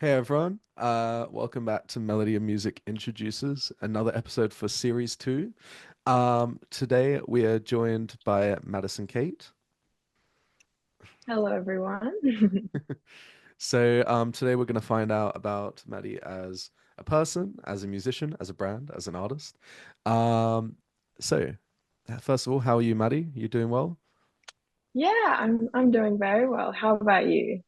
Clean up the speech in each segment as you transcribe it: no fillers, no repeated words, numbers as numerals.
Hey everyone, welcome back to Melody and Music Introduces, another episode for Series 2. Today we are joined by Maddison Kate. Hello, everyone. Today we're going to find out about Maddie as a person, as a musician, as a brand, as an artist. Um, so, First of all, how are you, Maddie? You doing well? Yeah, I'm doing very well. How about you?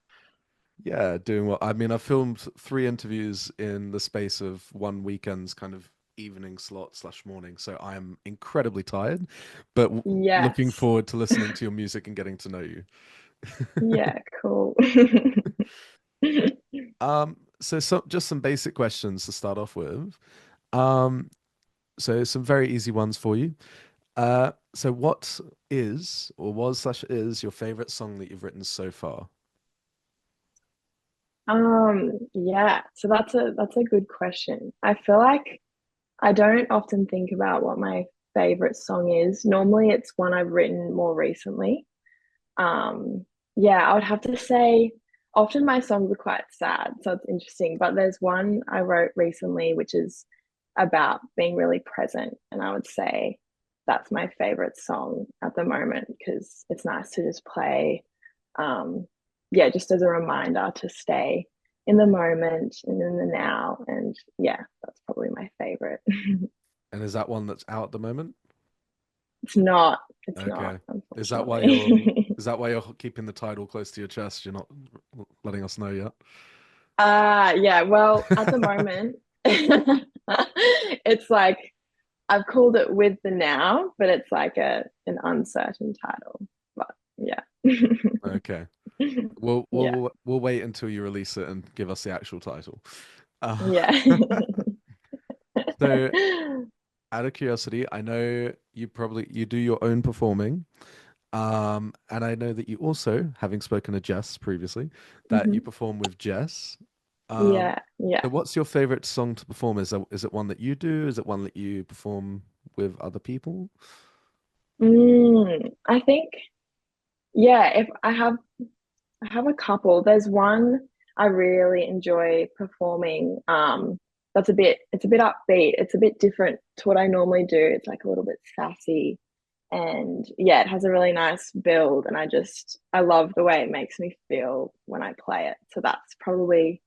Yeah, doing well. I mean, I filmed three interviews in the space of one weekend's kind of evening slot slash morning, so I am incredibly tired, but looking Yes. forward to listening to your music and getting to know you. Yeah, cool. Just some basic questions to start off with. Um, some very easy ones for you. What is or was slash is your favorite song that you've written so far? yeah, so that's a good question. I feel like I don't often think about what my favorite song is. Normally it's one I've written more recently. Um, yeah, I would have to say often my songs are quite sad, so it's interesting. But there's one I wrote recently which is about being really present, and I would say that's my favorite song at the moment because it's nice to just play. Yeah, just as a reminder to stay in the moment and in the now. And yeah, that's probably my favorite. And is that one that's out at the moment? It's not, it's not, Okay. Is that why you're unfortunately. is that why you're keeping the title close to your chest? You're not letting us know yet? Yeah, well, at the moment, it's like I've called it With the Now, but it's like a an uncertain title. But yeah. Okay. We'll Yeah. we'll we'll wait until you release it and give us the actual title. Uh, Yeah. so out of curiosity, I know you do your own performing. And I know that you also, having spoken to Jess previously, that you Mhm. perform with Jess. Um, Yeah, yeah. so what's your favorite song to perform? Is it one that you do? Is it one that you perform with other people? I think yeah, if I have a couple. There's one I really enjoy performing. It's a bit upbeat. It's a bit different to what I normally do. It's like a little bit sassy. And yeah, it has a really nice build. And I love the way it makes me feel when I play it. So that's probably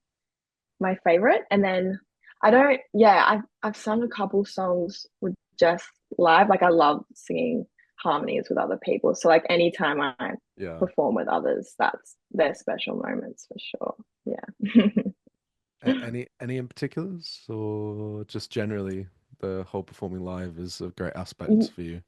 my favorite. And then I've sung a couple songs with just live. Like I love singing harmonies with other people. So like anytime I Yeah. perform with others, that's their special moments for sure. Yeah. Any in particulars, or just generally the whole performing live is a great aspect for you?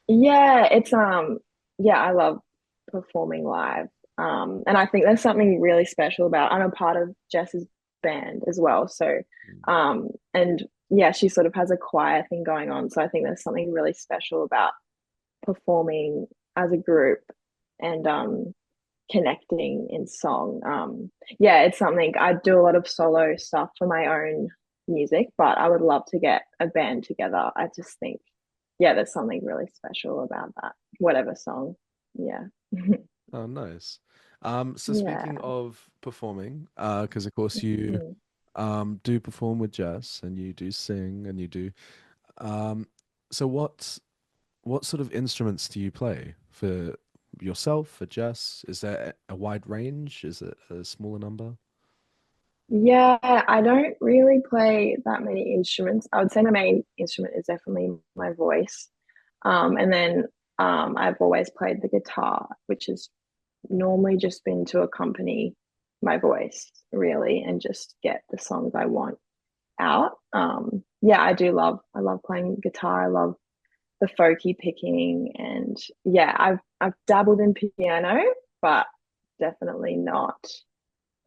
Yeah, it's yeah, I love performing live. And I think there's something really special about I'm a part of Jess's band as well. So and yeah, she sort of has a choir thing going on. So I think there's something really special about performing as a group and connecting in song. Yeah, it's something I do a lot of solo stuff for my own music, but I would love to get a band together. I just think, yeah, there's something really special about that, whatever song. Yeah. Oh, nice. So speaking Yeah. of performing, because of course you Mhm. do perform with Jess and you do sing and you do um so what sort of instruments do you play for yourself, for Jess? Is there a wide range? Is it a smaller number? Yeah, I don't really play that many instruments. I would say my main instrument is definitely my voice. And then I've always played the guitar, which has normally just been to accompany my voice, really, and just get the songs I want out. Yeah, I love playing guitar. I love the folky picking, and yeah, I've dabbled in piano, but definitely not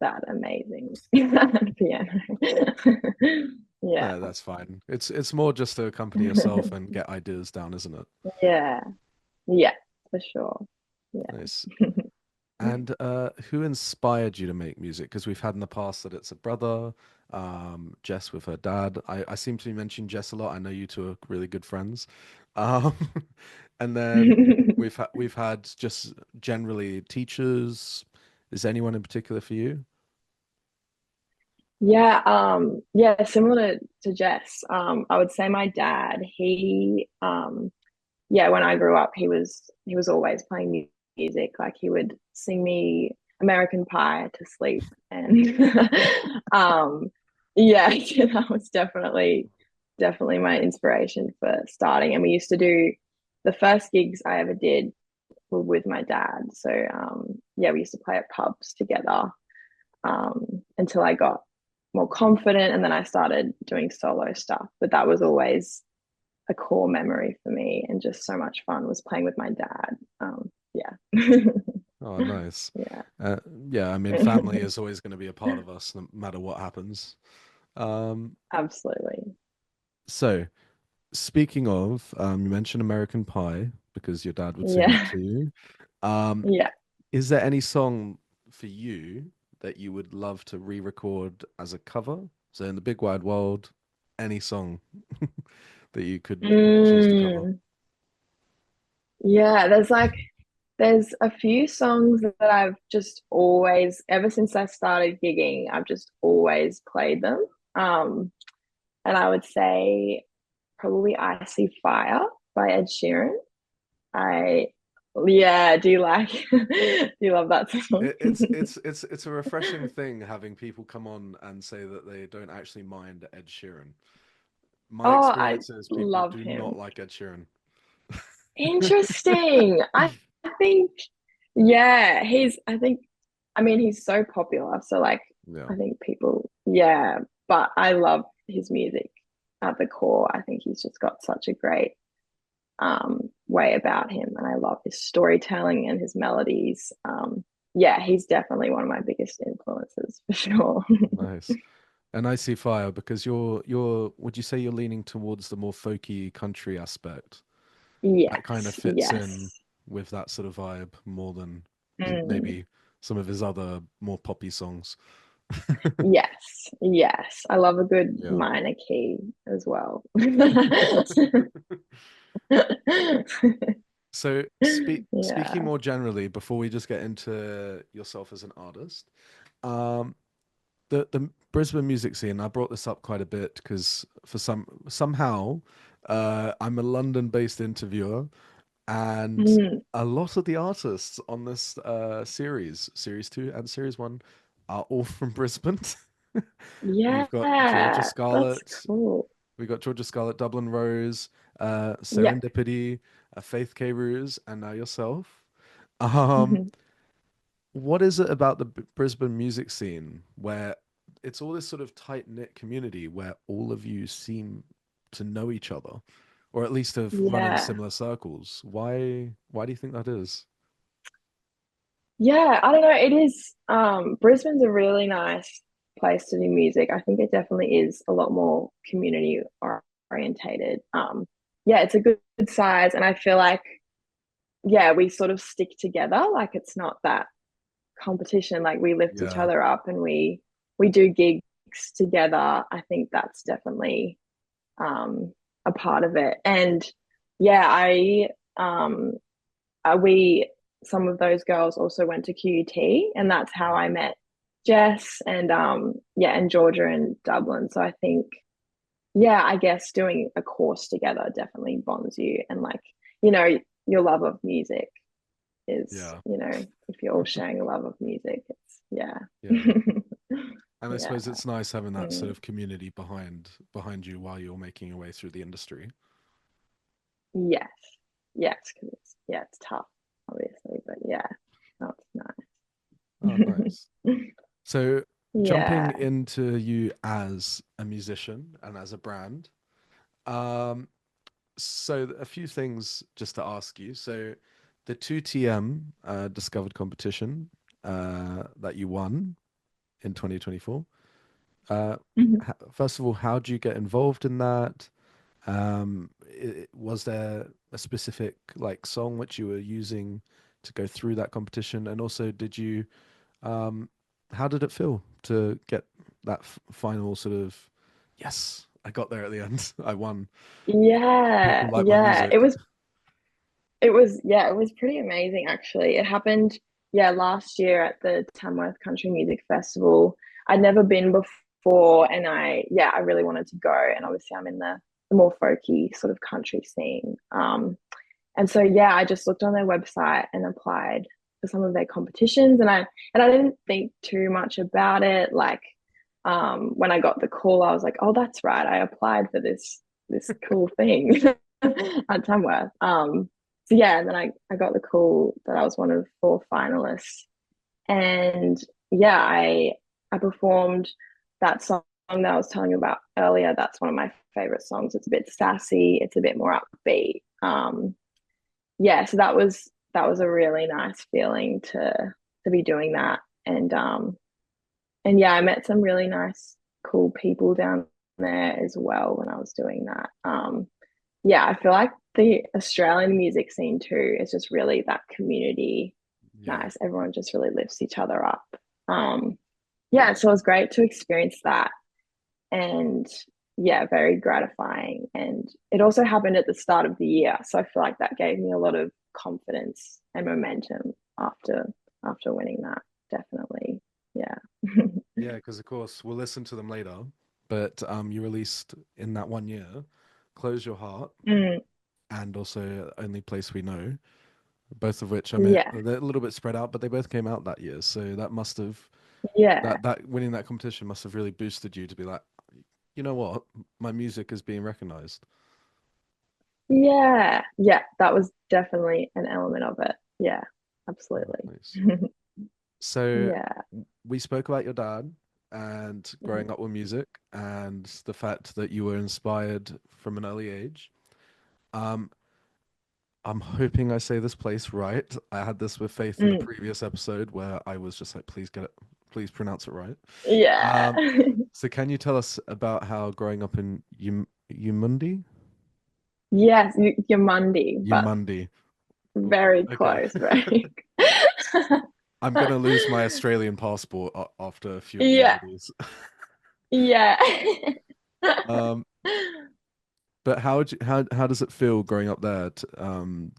that amazing at piano. Yeah. No, that's fine. It's more just to accompany yourself and get ideas down, isn't it? Yeah. Yeah, for sure. Yeah. Nice. And who inspired you to make music? Because we've had in the past that it's a brother, Jess with her dad. I seem to be mentioning Jess a lot. I know you two are really good friends. Um, and then we've had just generally teachers. Is anyone in particular for you? Yeah, yeah, similar to Jess. I would say my dad, yeah, when I grew up, he was always playing music. Like he would sing me American Pie to sleep, and yeah, that was definitely my inspiration for starting. And we used to do the first gigs I ever did were with my dad. So yeah, we used to play at pubs together until I got more confident, and then I started doing solo stuff. But that was always a core memory for me, and just so much fun was playing with my dad. Yeah. Oh, nice. Yeah. Uh, yeah, I mean, family is always going to be a part of us, no matter what happens. Um, Absolutely. so speaking of, you mentioned American Pie because your dad would sing it Yeah. to you. Um, Yeah. is there any song for you that you would love to re-record as a cover? So in the big wide world, any song that you could choose to cover? Mm, yeah, there's a few songs that I've just always, ever since I started gigging, I've just always played them. Um, and I would say probably Icy Fire by Ed Sheeran. I yeah, do you like do you love that song? It's a refreshing thing having people come on and say that they don't actually mind Ed Sheeran. My Oh, I experience is people love do not him. like Ed Sheeran. Interesting. I think yeah, I think I mean he's so popular, so like Yeah. I think people yeah, but I love his music at the core. I think he's just got such a great way about him, and I love his storytelling and his melodies. Yeah, he's definitely one of my biggest influences for sure. Nice. And I see fire because you're would you say you're leaning towards the more folky country aspect? That kind of Yes, fits in yes. with that sort of vibe more than Mm, maybe some of his other more poppy songs. yes, yes. I love a good Yeah. minor key as well. So speaking Yeah. more generally, before we just get into yourself as an artist, um, the Brisbane music scene, I brought this up quite a bit because for somehow I'm a London-based interviewer, and Mm, a lot of the artists on this series 2 and series 1, are all from Brisbane. yeah, We've got Georgia that's Scarlett, cool. Dublin Rose, Yep. Serendipity, Faith K. Ruse, and now yourself. Um, Mhm. what is it about the Brisbane music scene where it's all this sort of tight-knit community where all of you seem to know each other, or at least have run in Yeah. similar circles? Why do you think that is? Yeah, I don't know. It is Brisbane's a really nice place to do music. I think it definitely is a lot more community orientated. Yeah, it's a good size, and I feel like yeah, we sort of stick together. Like it's not that competition. Like we lift each Yeah, other up, and we do gigs together. I think that's definitely a part of it. And yeah, um we some of those girls also went to QUT, and that's how I met Jess and yeah, and Georgia and Dublin. So I think yeah, I guess doing a course together definitely bonds you, and like you know your love of music is yeah, if you're all sharing a love of music, it's yeah. yeah. And I Yeah. suppose it's nice having that sort Mm. of community behind you while you're making your way through the industry. Yes. Yes, because it's tough, obviously, but yeah, that's Oh, nice. nice. So, jumping Yeah. into you as a musician and as a brand, um, so a few things just to ask you. So, the 2TM Discovered competition that you won in 2024. Uh, Mhm. First of all, how do you get involved in that? Was there a specific like song which you were using to go through that competition? And also, um, how did it feel to get that final sort of, yes, I got there at the end. I won. People Yeah, like my yeah. music. It was pretty amazing actually. It happened, yeah, last year at the Tamworth Country Music Festival. I'd never been before, before, and I really wanted to go. And obviously, I'm in the more folky sort of country scene. And so yeah, I just looked on their website and applied for some of their competitions, and I didn't think too much about it. Like when I got the call, I was like, oh, that's right, I applied for this cool thing at Tamworth. So yeah, and then I got the call that I was one of four finalists, and yeah, I performed that song that I was telling you about earlier. That's one of my favorite songs. It's a bit sassy, it's a bit more upbeat. Yeah, so that was a really nice feeling to be doing that. And yeah, I met some really nice, cool people down there as well when I was doing that. Yeah, I feel like the Australian music scene too is just really that community Yeah. nice. Everyone just really lifts each other up. Um, yeah, so it was great to experience that, and yeah, very gratifying. And it also happened at the start of the year, so I feel like that gave me a lot of confidence and momentum after winning that. Definitely, yeah. Yeah, because of course we'll listen to them later. But you released in that one year, "Close Your Heart" Mm, and also "Only Place We Know," both of which I mean yeah, they're a little bit spread out, but they both came out that year. So that must have yeah, that winning that competition must have really boosted you to be like, you know what, my music is being recognized. yeah, yeah. That was definitely an element of it. Yeah, Oh, absolutely. nice. So Yeah. we spoke about your dad and growing up with music and the fact that you were inspired from an early age. Um, I'm hoping I say this place right. I had this with Faith in the Mm, previous episode where I was just like, please get it, please pronounce it right. yeah. Um, so can you tell us about how growing up in Umundi? Yes, Yamundi, but Umundi. very Okay. close, right? I'm gonna lose my Australian passport after a few of the Yeah, Undis. yeah. Um, but how does it feel growing up there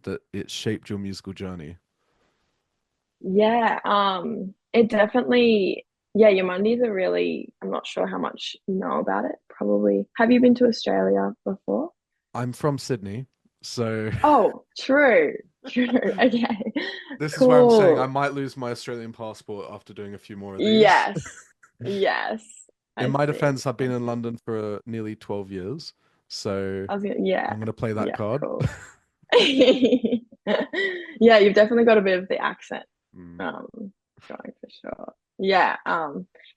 that it shaped your musical journey? Yeah, it definitely, yeah, Yamundi's a really, I'm not sure how much you know about it. Probably. Have you been to Australia before? I'm from Sydney, so Oh, true, true. Okay, this is where I'm saying I cool. might lose my Australian passport after doing a few more of these. Yes, yes, In I my see. defense, I've I been in see. London for nearly 12 years, so I was gonna, yeah, I'm gonna play that yeah, card. cool. Yeah, you've definitely got a bit of the accent Mm, um going for sure. Yeah,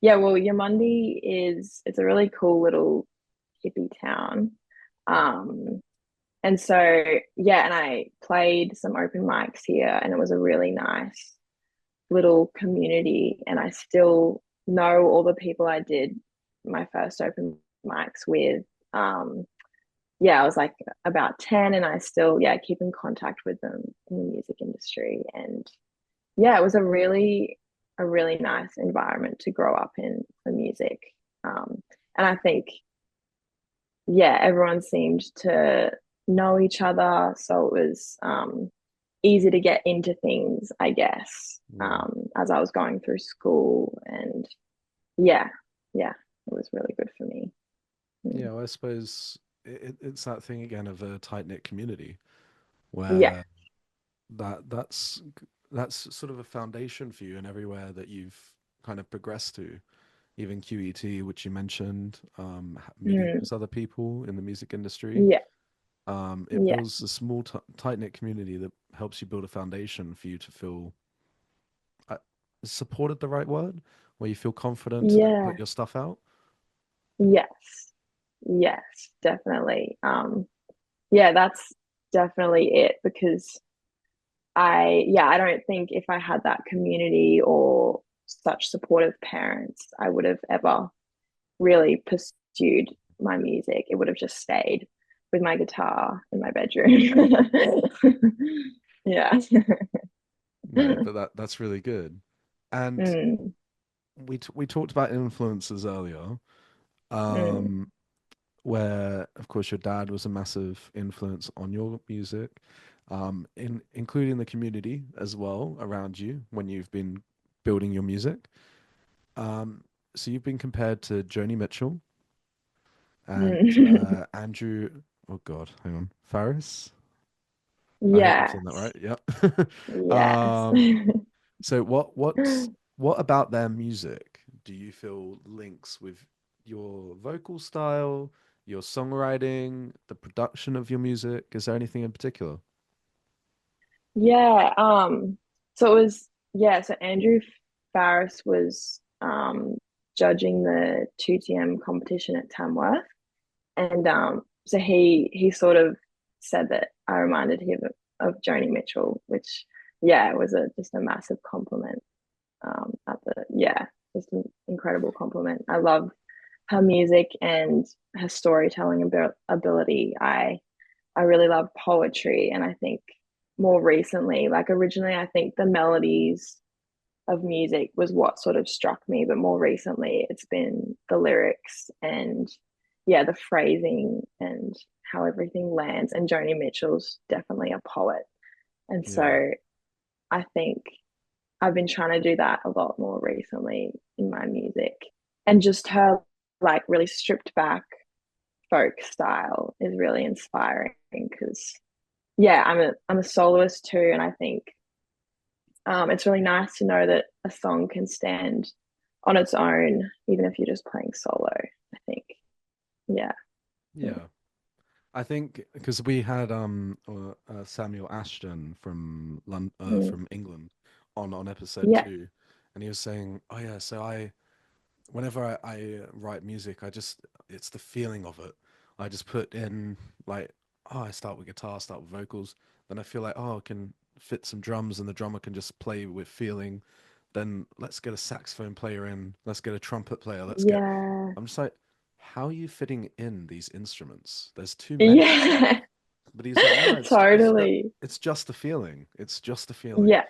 yeah, well, Yamundi it's a really cool little hippie town. mm, Um and so yeah, and I played some open mics here, and it was a really nice little community, and I still know all the people I did my first open mics with. Yeah, I was like about 10, and I still, yeah, keep in contact with them in the music industry. And yeah, it was a really nice environment to grow up in for music. And I think, yeah, everyone seemed to know each other. So it was easy to get into things, I guess, mm. as I was going through school. And yeah, yeah, it was really good for me. Mm. Yeah, well, I suppose it's that thing again of a tight-knit community Yeah. where that's sort of a foundation for you in everywhere that you've kind of progressed to. Even QET, which you mentioned, meeting Mm. those other people in the music industry. Yeah. It Yeah. builds a small, tight-knit community that helps you build a foundation for you to feel uh, supported, the right word, where you feel confident to then put Yeah. your stuff out. Yes. Yes, definitely. Yeah, that's definitely it, because I don't think if I had that community or such supportive parents, I would have ever really pursued my music. It would have just stayed with my guitar in my bedroom. Yeah. No, but that's really good. And Mm, we talked about influences earlier, mm, um, where of course your dad was a massive influence on your music, in including the community as well around you when you've been building your music. Um, so you've been compared to Joni Mitchell and Mm. Andrew. Oh God, hang on, Faris. I hope I'm saying that Yes. right. Yep. Yes. um, so what about their music do you feel links with your vocal style, your songwriting, the production of your music? Is there anything in particular? Yeah, so it was yeah, so Andrew Farris was judging the 2TM competition at Tamworth, and so he sort of said that I reminded him of Joni Mitchell, which yeah, it was a just a massive compliment. At the yeah, just an incredible compliment. I love her music and her storytelling ability. I really love poetry, and I think more recently, like originally, I think the melodies of music was what sort of struck me, but more recently, it's been the lyrics and yeah, the phrasing and how everything lands. And Joni Mitchell's definitely a poet, and Yeah, so I think I've been trying to do that a lot more recently in my music, and just her like really stripped back folk style is really inspiring because yeah, I'm a soloist too, and I think it's really nice to know that a song can stand on its own, even if you're just playing solo. I think, yeah, yeah, yeah. I think because we had Samuel Ashton from mm, from England on episode yeah, 2, and he was saying, "Oh yeah, so I whenever I write music, I just it's the feeling of it. I just put in like, oh, I start with guitar, start with vocals, then I feel like, oh, I can fit some drums, and the drummer can just play with feeling. Then let's get a saxophone player in, let's get a trumpet player, let's get." yeah, I'm just like, how are you fitting in these instruments? There's too many. yeah, But he's like, no, totally, it's just the feeling. It's just the feeling. yeah,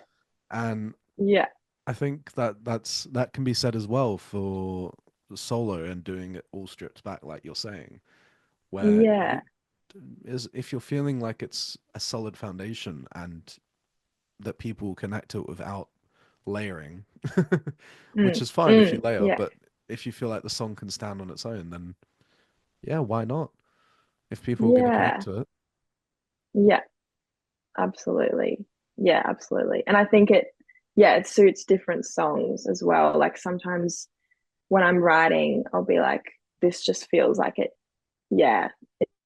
And yeah, I think that can be said as well for the solo and doing it all stripped back, like you're saying, where yeah, you is if you're feeling like it's a solid foundation and that people connect to it without layering, which is fine if you layer, yeah, but if you feel like the song can stand on its own, then yeah, why not? If people are going to connect yeah, to it, yeah, absolutely, yeah, absolutely, and I think yeah, it suits different songs as well. Like sometimes when I'm writing, I'll be like, this just feels like it. Yeah,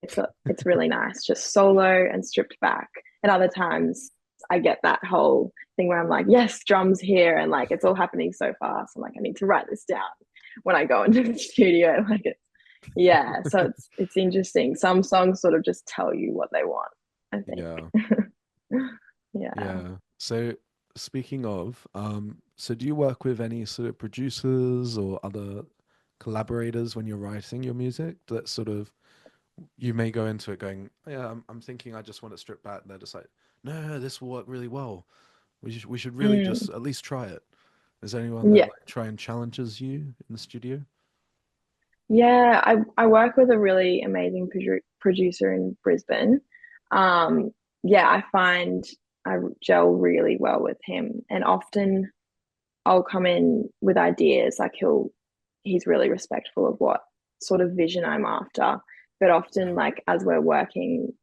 it's really nice, just solo and stripped back. And other times I get that whole thing where I'm like, yes, drums here, and like it's all happening so fast. I'm like, I need to write this down when I go into the studio. Like it's yeah, so it's interesting. Some songs sort of just tell you what they want, I yeah. think. Yeah. Yeah. So speaking of, so do you work with any sort of producers or other collaborators when you're writing your music that sort of you may go into it going, "Oh, yeah, I'm thinking I just want to strip back." And they're just like, no, this will work really well. We should really just Mm. at least try it. Is there anyone that Yeah. like try and challenges you in the studio? Yeah, I work with a really amazing producer in Brisbane. Yeah, I find I gel really well with him, and often I'll come in with ideas. Like he's really respectful of what sort of vision I'm after. But often, Yeah. like as we're working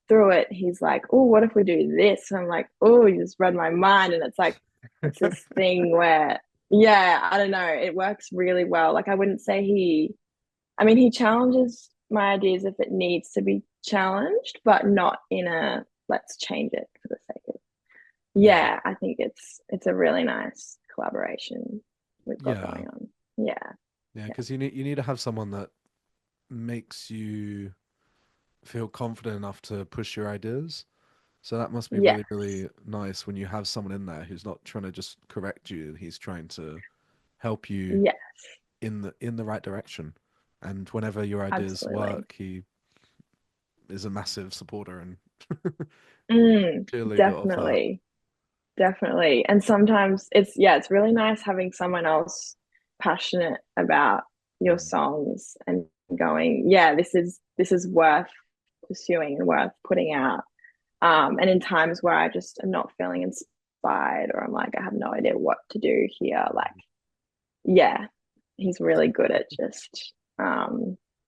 through it, he's like, "Oh, what if we do this?" And I'm like, "Oh, you just read my mind." And it's like it's this thing where, yeah, I don't know, it works really well. Like I wouldn't say I mean, he challenges my ideas if it needs to be challenged, but not in a let's change it for the sake of. Yeah. Yeah, I think it's a really nice collaboration we've got Yeah. going on. Yeah, Yeah, yeah, because you need to have someone that makes you feel confident enough to push your ideas. So that must be yeah, really, really nice when you have someone in there who's not trying to just correct you. He's trying to help you yeah, in the right direction. And whenever your ideas absolutely. work, he is a massive supporter and clearly got off that. Definitely, definitely. And sometimes yeah, it's really nice having someone else passionate about your Mm. songs and going, yeah, this is worth pursuing and worth putting out. And in times where I just am not feeling inspired or I'm like, I have no idea what to do here, like, yeah, he's really good at just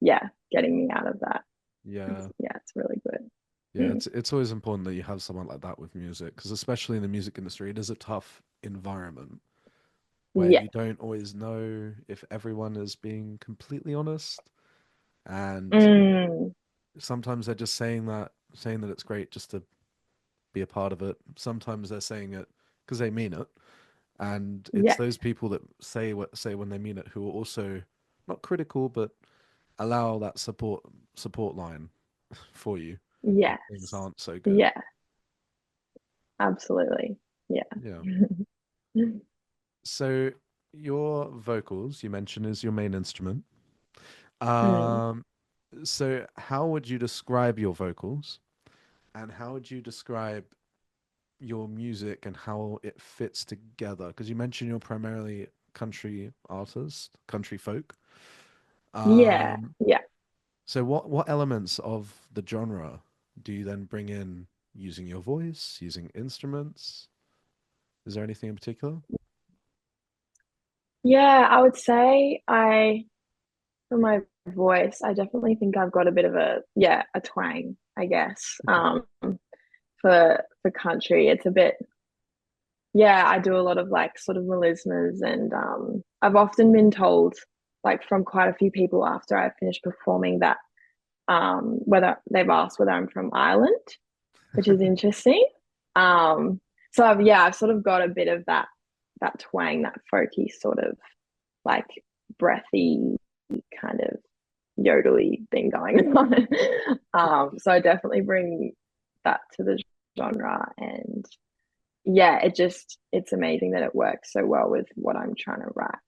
yeah, getting me out of that. Yeah. Yeah, it's really good. Yeah, Mm. it's always important that you have someone like that with music, because especially in the music industry, it is a tough environment where Yeah. you don't always know if everyone is being completely honest, and Mm. sometimes they're just saying that it's great just to be a part of it. Sometimes they're saying it because they mean it, and it's Yeah. those people that say when they mean it who are also not critical but allow that support line for you when things Yes. aren't so good. Yeah, absolutely. Yeah. Yeah. So your vocals you mentioned is your main instrument. Mm. Um, so how would you describe your vocals, and how would you describe your music and how it fits together? Because you mentioned you're primarily country artist, country folk. Yeah. Um, Yeah. so what elements of the genre do you then bring in using your voice, using instruments? Is there anything in particular? Yeah, I would say for my voice, I definitely think I've got a bit of a twang, I guess. For country, it's a bit, yeah, I do a lot of like sort of melismas, and I've often been told, like from quite a few people after I finished performing, that whether they've asked whether I'm from Ireland, which is interesting. Um, so I've sort of got a bit of that twang, that folky sort of like breathy kind of yodely thing going on. So I definitely bring that to the genre, and yeah, it's amazing that it works so well with what I'm trying to write,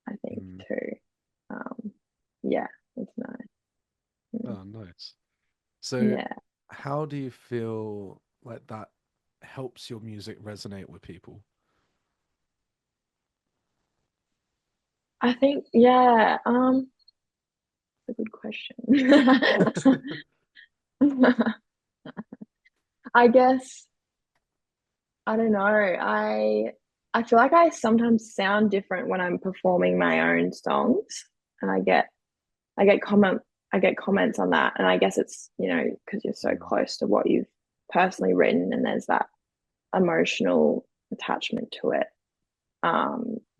I think Mm. too. Um, yeah, it's nice. Mm. Oh, nice. So, Yeah, how do you feel like that helps your music resonate with people? I think yeah, it's a good question. I guess I don't know. I feel like I sometimes sound different when I'm performing my own songs, and I get comments on that, and I guess it's because you're so Mm. close to what you've personally written, and there's that emotional attachment to it.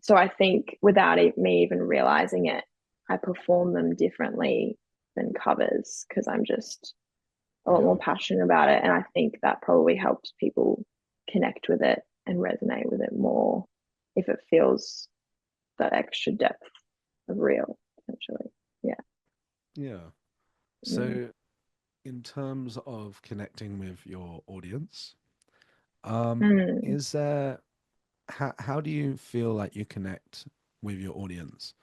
So I think without me even realizing it, I perform them differently than covers because I'm just a lot more Yeah, passionate about it. And I think that probably helps people connect with it and resonate with it more if it feels that extra depth of real, essentially. Yeah. yeah. Mm. So, in terms of connecting with your audience, Mm. is there how do you feel like you connect with your audience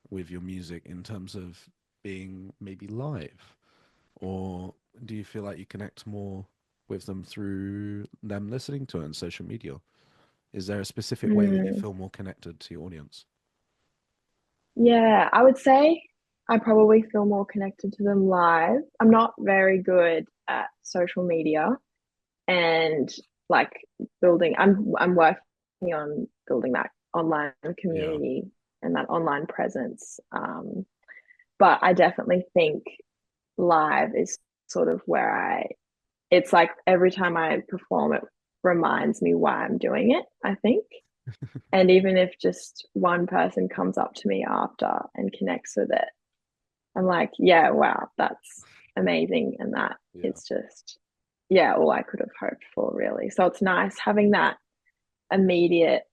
with your music in terms of being maybe live, or do you feel like you connect more with them through them listening to it on social media? Is there a specific way that you Mm. feel more connected to your audience? Yeah, I would say I probably feel more connected to them live. I'm not very good at social media and like building. I'm working on building that online Yeah. community and that online presence. But I definitely think live is sort of where it's like every time I perform, it reminds me why I'm doing it, I think. And even if just one person comes up to me after and connects with it, I'm like, yeah, wow, that's amazing. And that Yeah. it's just, yeah, all I could have hoped for, really. So it's nice having that immediate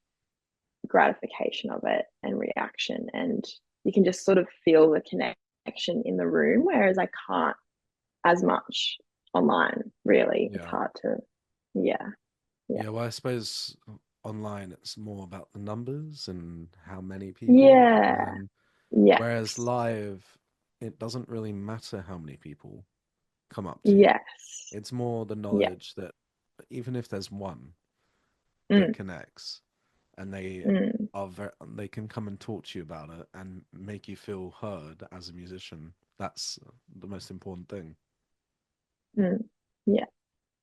gratification of it and reaction. And you can just sort of feel the connection in the room, whereas I can't as much online, really. It's Yeah. hard to, yeah, yeah, Yeah, well, I suppose online it's more about the numbers and how many people. yeah, Whereas yes, live, it doesn't really matter how many people come up to you. yes, It's more the yeah, knowledge that even if there's one that mm, connects and mm, they can come and talk to you about it and make you feel heard as a musician. That's the most important thing. mm, yeah,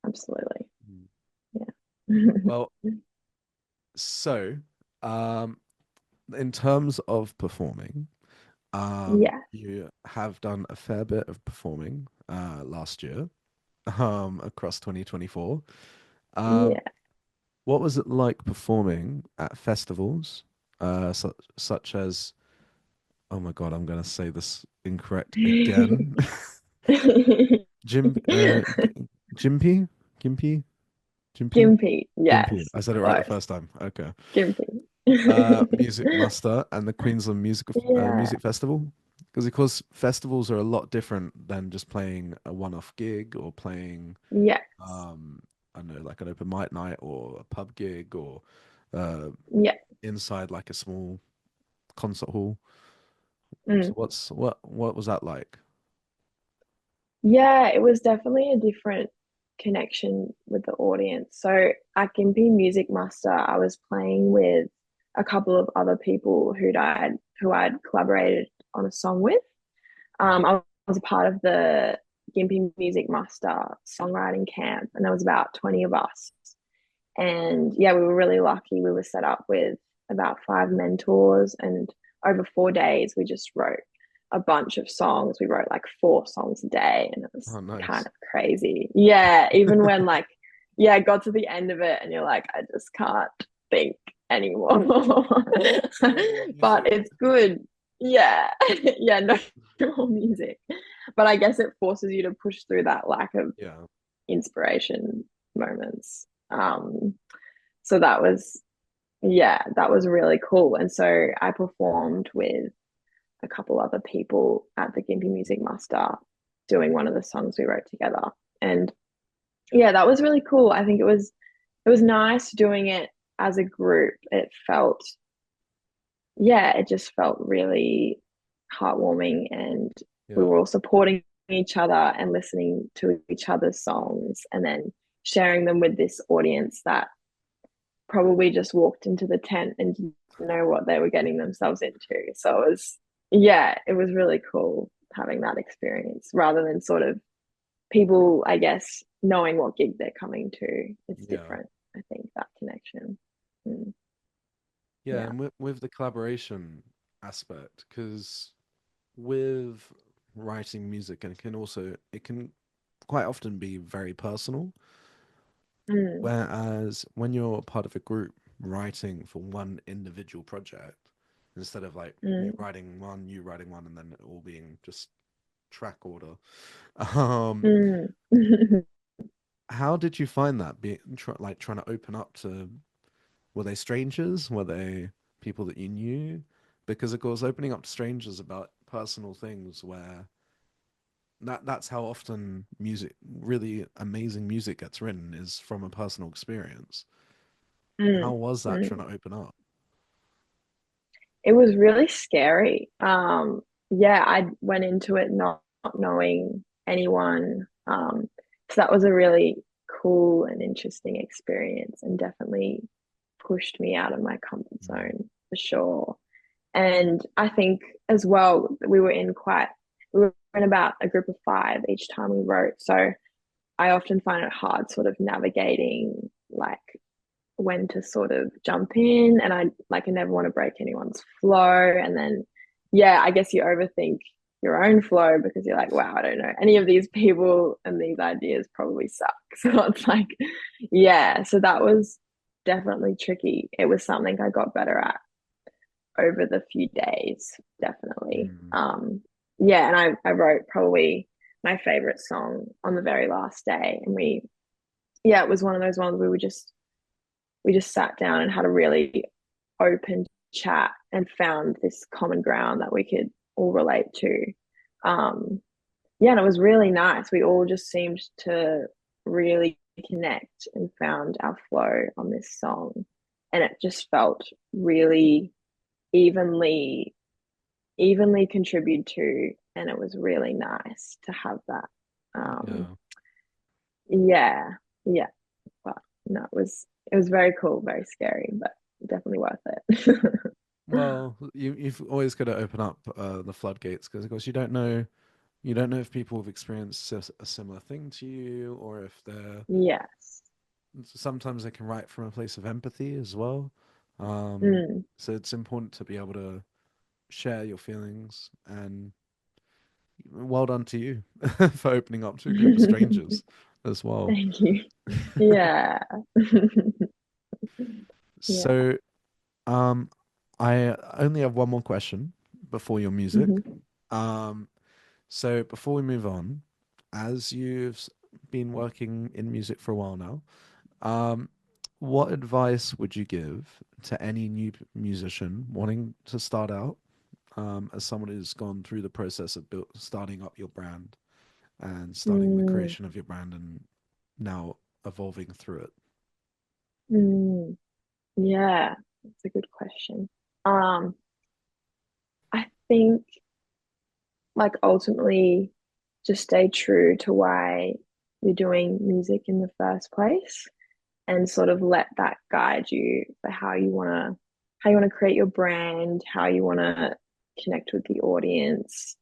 absolutely. Mm. Yeah. Well, so um, in terms of performing. Yeah. You have done a fair bit of performing last year, across 2024. Um, Yeah. what was it like performing at festivals, such as, oh my God, I'm gonna say this incorrect again. Jim, Gympie, Gympie, Gympie, Gimpy. Gympie. Yes. I said it right the Close. first time. Okay. Gimpy. Music Muster and the Queensland Yeah. Music Festival. Because of course, festivals are a lot different than just playing a one-off gig or playing, Yes. um, I don't know, like an open mic night or a pub gig or uh, Yeah. inside like a small concert hall. So Mm. what was that like? Yeah, it was definitely a different connection with the audience. So at Gimpy Music Master, I was playing with a couple of other people who I'd collaborated on a song with. I was a part of the Gimpy Music Master songwriting camp, and there was about 20 of us. And yeah, we were really lucky. We were set up with about five mentors, and over 4 days, we just wrote a bunch of songs. We wrote like four songs a day, and it was Oh, kind nice. of crazy. Yeah, even when like, yeah, got to the end of it, and you're like, I just can't think anymore. But Music. it's good. Yeah, yeah, no, no more music. But I guess it forces you to push through that lack of Yeah. inspiration moments. So that was, yeah, that was really cool. And so I performed with a couple other people at the Gimpy Music Muster doing one of the songs we wrote together. And yeah, that was really cool. I think it was nice doing it as a group. It felt, yeah, it just felt really heartwarming, and we Yeah. were all supporting each other and listening to each other's songs and then sharing them with this audience that probably just walked into the tent and didn't know what they were getting themselves into. So it was, yeah, it was really cool having that experience rather than sort of people, I guess, knowing what gig they're coming to. It's Yeah. different, I think, that connection. Mm, Yeah, yeah. and with the collaboration aspect, because with writing music, and it can quite often be very personal. Mm, Whereas when you're part of a group writing for one individual project, instead of like mm, you writing one, and then it all being just track order. Um, mm. how did you find that? Like trying to open up to, were they strangers? Were they people that you knew? Because of course, opening up to strangers about personal things, where that's how often really amazing music gets written, is from a personal experience. How Mm, was that mm. trying to open up? It was really scary. Yeah, I went into it not knowing anyone. So that was a really cool and interesting experience, and definitely pushed me out of my comfort Mm. zone for sure. And I think as well, we were in about a group of five each time we wrote. So I often find it hard sort of navigating like when to sort of jump in, and I never want to break anyone's flow, and then yeah, I guess you overthink your own flow because you're like, wow, I don't know any of these people, and these ideas probably suck. So it's like, yeah, so that was definitely tricky. It was something I got better at over the few days, definitely. Mm. Yeah, and I wrote probably my favorite song on the very last day, and yeah, it was one of those ones where we just sat down and had a really open chat and found this common ground that we could all relate to. Um, yeah, and it was really nice. We all just seemed to really connect and found our flow on this song. And it just felt really evenly, evenly contributed to. And it was really nice to have that. Um, Yeah. yeah, yeah. But no, it was very cool, very scary, but definitely worth it. Well, you've always got to open up the floodgates, because of course you don't know if people have experienced a similar thing to you, or if they're, Yes. sometimes they can write from a place of empathy as well. Mm, So it's important to be able to share your feelings, and well done to you for opening up to a group of strangers as well. Thank you. Yeah. Yeah. So, um, I only have one more question before your music. Hmm. Um, so before we move on, as been working in music for a while now, um, what advice would you give to any new musician wanting to start out, as someone who's gone through the process of starting up your brand and starting the Mm, creation of your brand and now evolving through it? mm. Yeah, that's a good question. Um, I think like ultimately just stay true to why you're doing music in the first place and sort of let that guide you for how you want to create your brand, how you want to connect with the audience.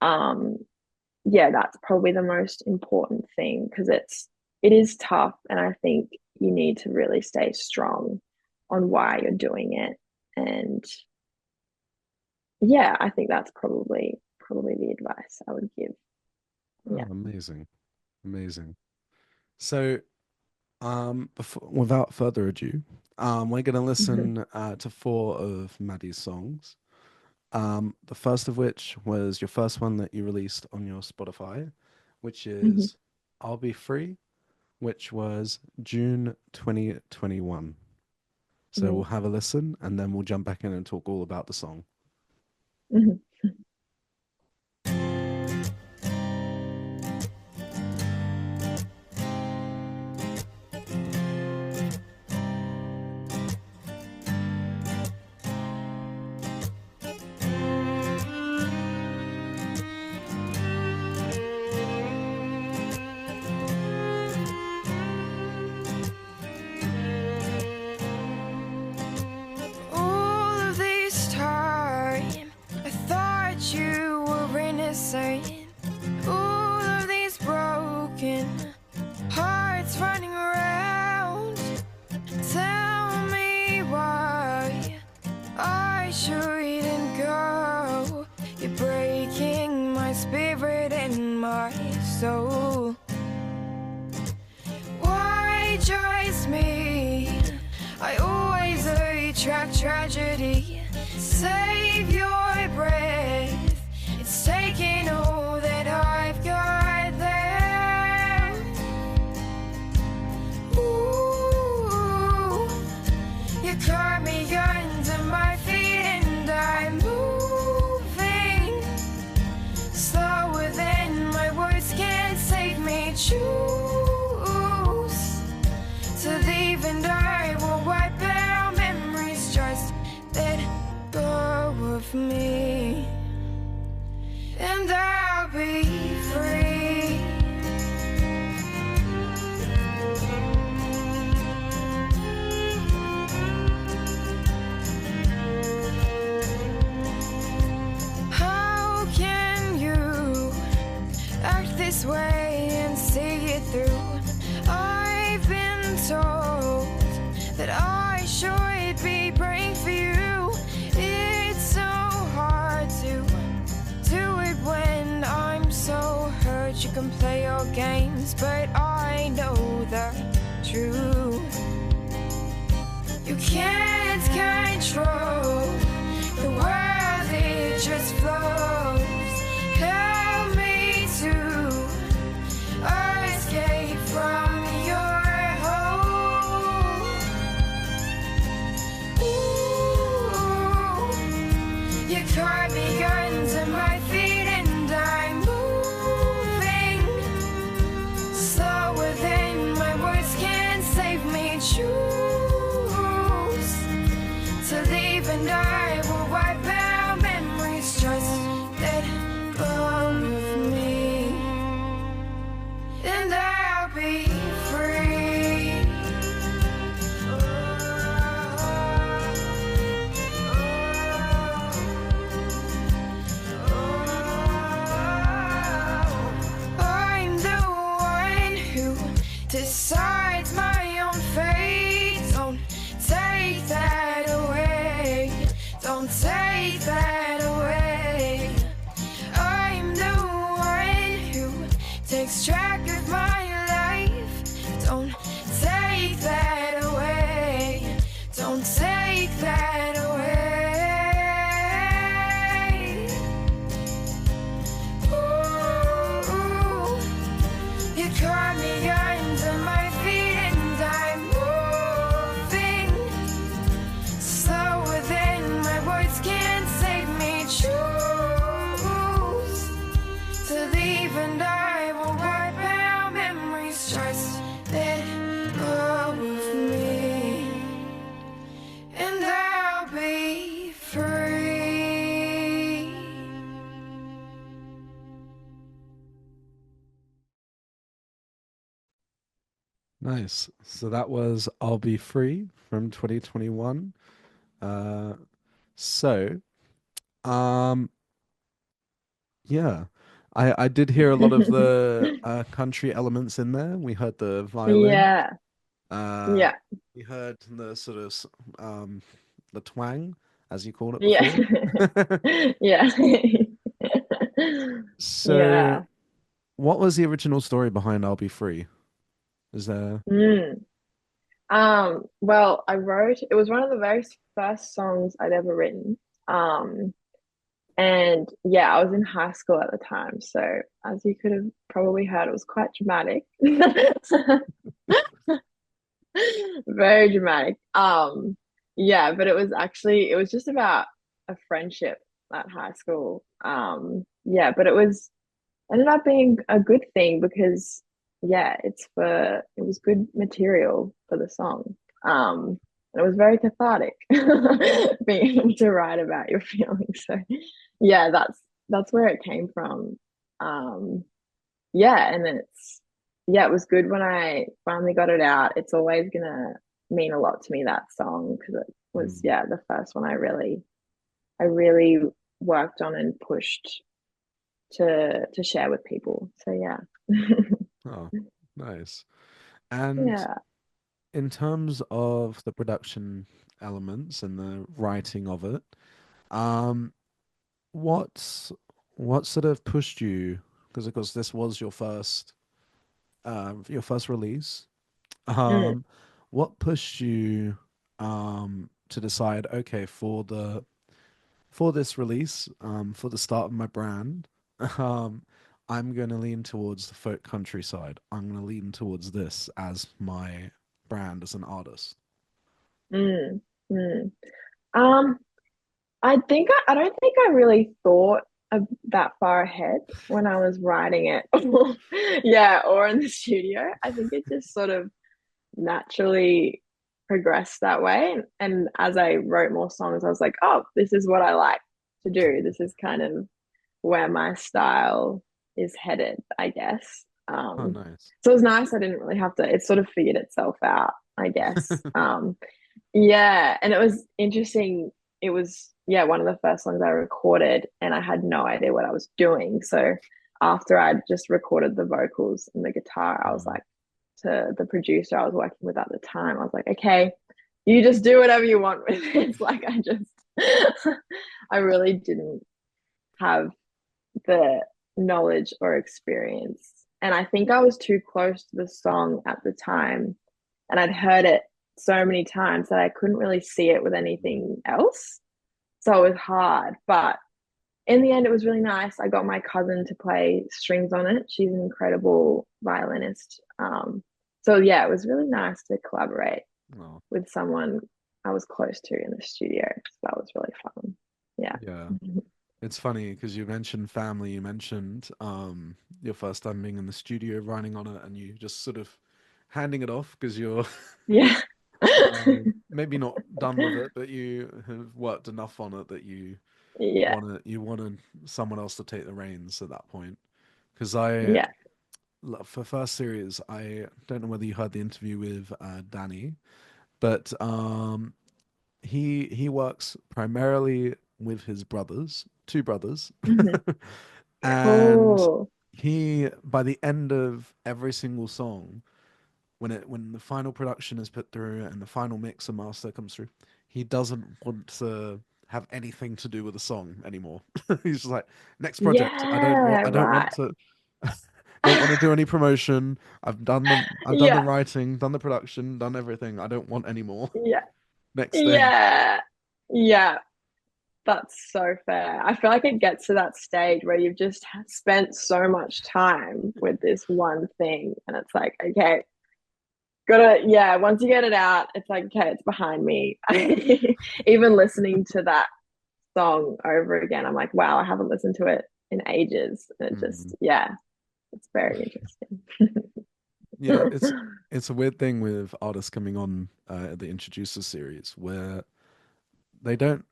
Um, yeah, that's probably the most important thing because it is tough and I think you need to really stay strong on why you're doing it. And yeah, I think that's probably the advice I would give. Oh, Yeah. amazing, amazing. So, without further ado, we're gonna listen to four of Maddie's songs. The first of which was your first one that you released on your Spotify, which is "I'll Be Free," which was June 2021. So we'll have a listen and then we'll jump back in and talk all about the song. All of this time, I thought you were innocent. All of these broken hearts running around. Tell me why I shouldn't go. You're breaking my spirit and my soul. Why just me? I always attract tragedy. Save your breath. It's taking all that I've got left. Ooh, you caught me under my feet and I'm moving slower than my words can save me. Choose to leave and I will wipe out memories. Just let go of me and I'll be free. How can you act this way and see it through? I've been told that I should be praying for you. It's so hard to do it when I'm so hurt. You can play your games, but I know the truth. You can't control the world, it just flows. Help me to escape from your hold. Ooh, you caught me under my feet and I'm moving slower than my words can save me. Choose to leave and I will wipe out memories. Just let go of me and I'll be free. I'm the one who decides my own fate. Don't take that away. Don't take that let go of me, and I'll be free. Nice. So that was I'll Be Free from 2021. Uh, so, um, yeah, I did hear a lot of the country elements in there. We heard the violin. Yeah, Uh, yeah, we heard the sort of um the twang, as you called it yeah, before. yeah. So, Yeah. what was the original story behind I'll Be Free? Is there? Mm. Well, I wrote, it was one of the very first songs I'd ever written. Um, and yeah, I was in high school at the time. So as you could have probably heard, it was quite dramatic. Very dramatic. Yeah, but it was actually, it was just about a friendship at high school. Yeah, but it was ended up being a good thing because yeah, it was good material for the song. And it was very cathartic being able to write about your feelings. So yeah, that's where it came from. Um, yeah, and it's yeah, it was good when I finally got it out. It's always gonna mean a lot to me, that song, because it was Mm. yeah, the first one I really worked on and pushed to share with people. So yeah. Oh, nice. And Yeah. in terms of the production elements and the writing of it, um, what's what sort of pushed you? Because of course this was your first release. Mm, Um, what pushed you to decide, okay, for this release, for the start of my brand, um, I'm going to lean towards the folk countryside. I'm going to lean towards this as my brand as an artist. mm, mm. Um, I don't think I really thought of that far ahead when I was writing it. Yeah, or in the studio. I think it just sort of naturally progressed that way. And as I wrote more songs, I was like, oh, this is what I like to do. This is kind of where my style is headed, I guess. Oh, nice. So it was nice. I didn't really have to, it sort of figured itself out, I guess. Yeah. And it was interesting. It was, yeah, one of the first songs I recorded, and I had no idea what I was doing. So after I'd just recorded the vocals and the guitar, I was Mm. like, to the producer I was working with at the time, I was like, okay, you just do whatever you want with this. Like, I just, I really didn't have the knowledge or experience. And I think I was too close to the song at the time. And I'd heard it so many times that I couldn't really see it with anything else. So it was hard. But in the end, it was really nice. I got my cousin to play strings on it. She's an incredible violinist. So yeah, it was really nice to collaborate Oh, with someone I was close to in the studio. So that was really fun. Yeah. yeah. It's funny because you mentioned family, you mentioned your first time being in the studio writing on it, and you just sort of handing it off because you're Yeah. maybe not done with it, but you have worked enough on it that Yeah. you wanted someone else to take the reins at that point. Because Yeah. for first series, I don't know whether you heard the interview with Danny, but he works primarily with his brothers, two brothers, Hmm. and Cool. he by the end of every single song, when the final production is put through and the final mix and master comes through, he doesn't want to have anything to do with the song anymore. He's just like, next project. Yeah, I don't want right. to don't want to do any promotion. I've done the Yeah. writing, done the production, done everything. I don't want any more. Yeah. Next thing. Yeah. Yeah. That's so fair. I feel like it gets to that stage where you've just spent so much time with this one thing, and it's like, okay, gotta, yeah, once you get it out, it's like, okay, it's behind me. Even listening to that song over again, I'm like, wow, I haven't listened to it in ages. And it Mm. just, yeah, it's very interesting. Yeah, it's a weird thing with artists coming on the Introducer series where they don't.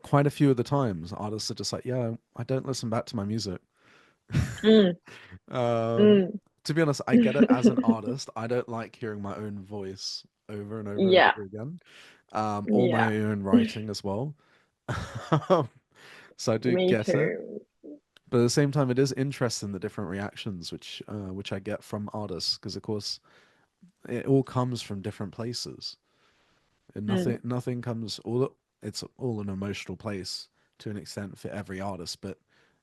Quite a few of the times, artists are just like, "Yeah, I don't listen back to my music." Mm, Um, mm. to be honest, I get it as an artist. I don't like hearing my own voice over and over and Yeah, over again, or yeah, my own writing as well. Um, so I do me get it, too. but at the same time, it is interesting the different reactions which I get from artists because, of course, it all comes from different places, and Mm, nothing comes all. It's all an emotional place to an extent for every artist, but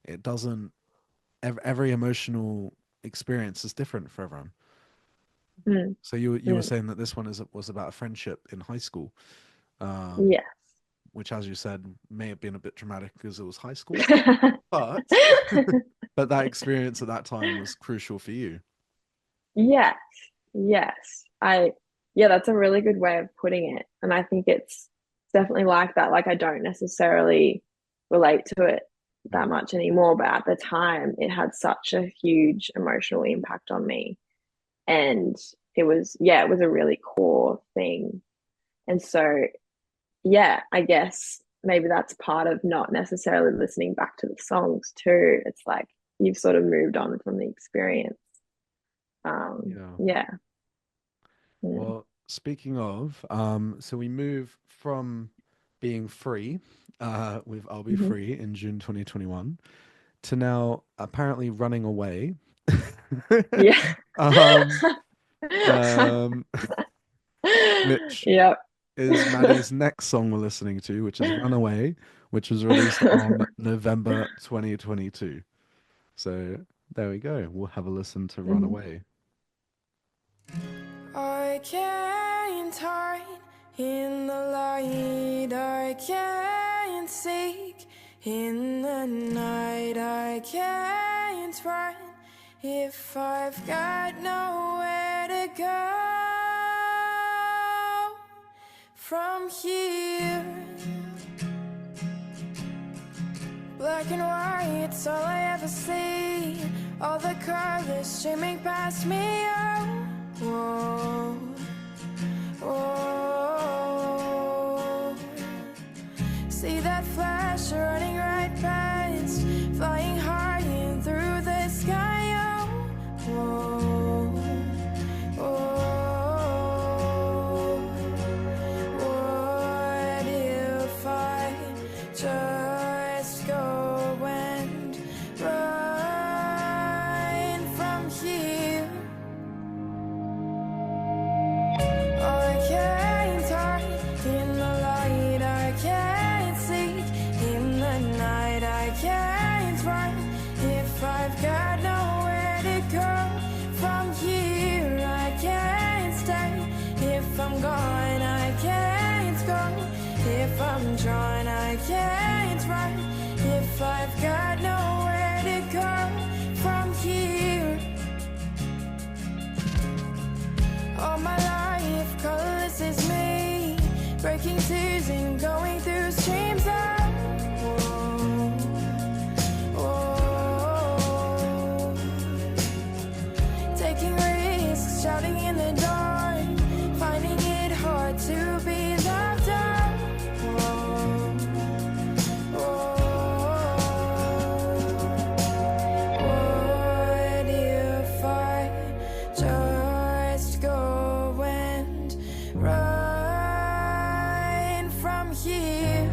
it doesn't. Every emotional experience is different for everyone. mm, So you were mm. saying that this one was about a friendship in high school, um, Yes. which, as you said, may have been a bit dramatic because it was high school, but but that experience at that time was crucial for you. Yes, yes. Yeah, that's a really good way of putting it. And I think it's definitely like that. Like, I don't necessarily relate to it that Mm. much anymore, but at the time, it had such a huge emotional impact on me. And yeah, it was a really core thing. And so, yeah, I guess maybe that's part of not necessarily listening back to the songs too. It's like you've sort of moved on from the experience. Yeah. Yeah. Mm. Well, speaking of, so we move from being free, with I'll Be Hmm. Free in June 2021, to now apparently running away. Yeah. um, um, which Yep. is Maddie's next song we're listening to, which is Runaway, which was released on November 2022. So there we go. We'll have a listen to Mhm. Runaway. I can't hide in the light, I can't seek in the night, I can't run if I've got nowhere to go from here. Black and white's all I ever see, all the colors streaming past me. Oh, oh, see that flash running right past, flying high and through the sky. Oh, oh, what if I just go and run from here? I can't hide in the light, I can't seek in the night, I can't run if I've got nowhere to go from here. I can't stay if I'm gone, I can't go if I'm drawn, I can't run if I've got nowhere to go from here. All my life, colorless is me, breaking tears and going through streams of oh, taking risks, shouting in the dark, finding it hard to be loved up. What if I just go and run from here?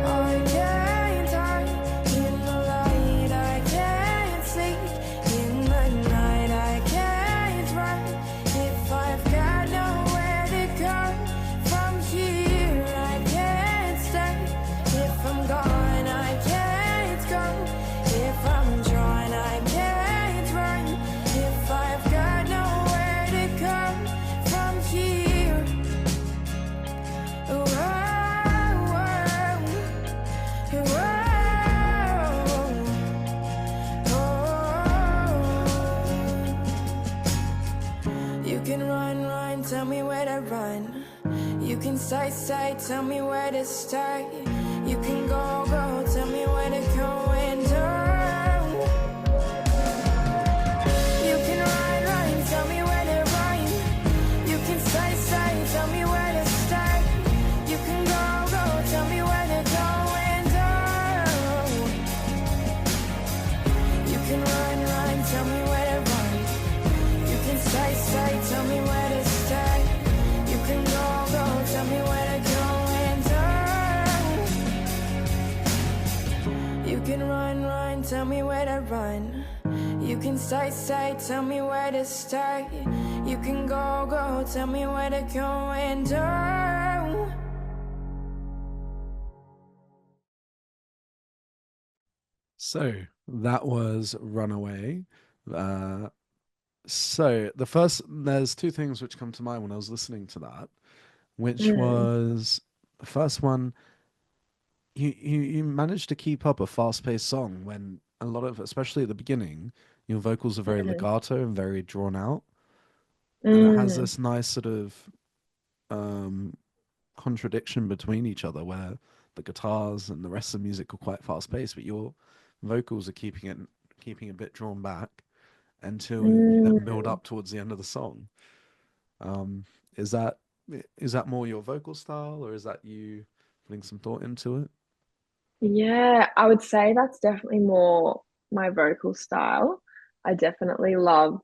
I can't hide in the light, I can't seek in the night, I can't run if I've got nowhere to go from here. I can't stay if I'm gone, I can't go if I'm drawn, I can't run if I've got nowhere to go from here. Oh, you can run, run, tell me where to run. You can stay, stay, tell me where to stay. You can go, go, tell me where to go and do. tell me where to run. You can stay, tell me where to start. You can go, tell me where to go and do. So that was Runaway. Uh, so there's two things which come to mind when I was listening to that, which Mm, was the first one, you managed to keep up a fast-paced song when a lot of, especially at the beginning, your vocals are very mm, legato and very drawn out, and it has mm, this nice sort of um, contradiction between each other where the guitars and the rest of the music are quite fast-paced, but your vocals are keeping a bit drawn back until you then build mm. up towards the end of the song. Um, is that is that more your vocal style, or is that you putting some thought into it? Yeah, I would say that's definitely more my vocal style. I definitely love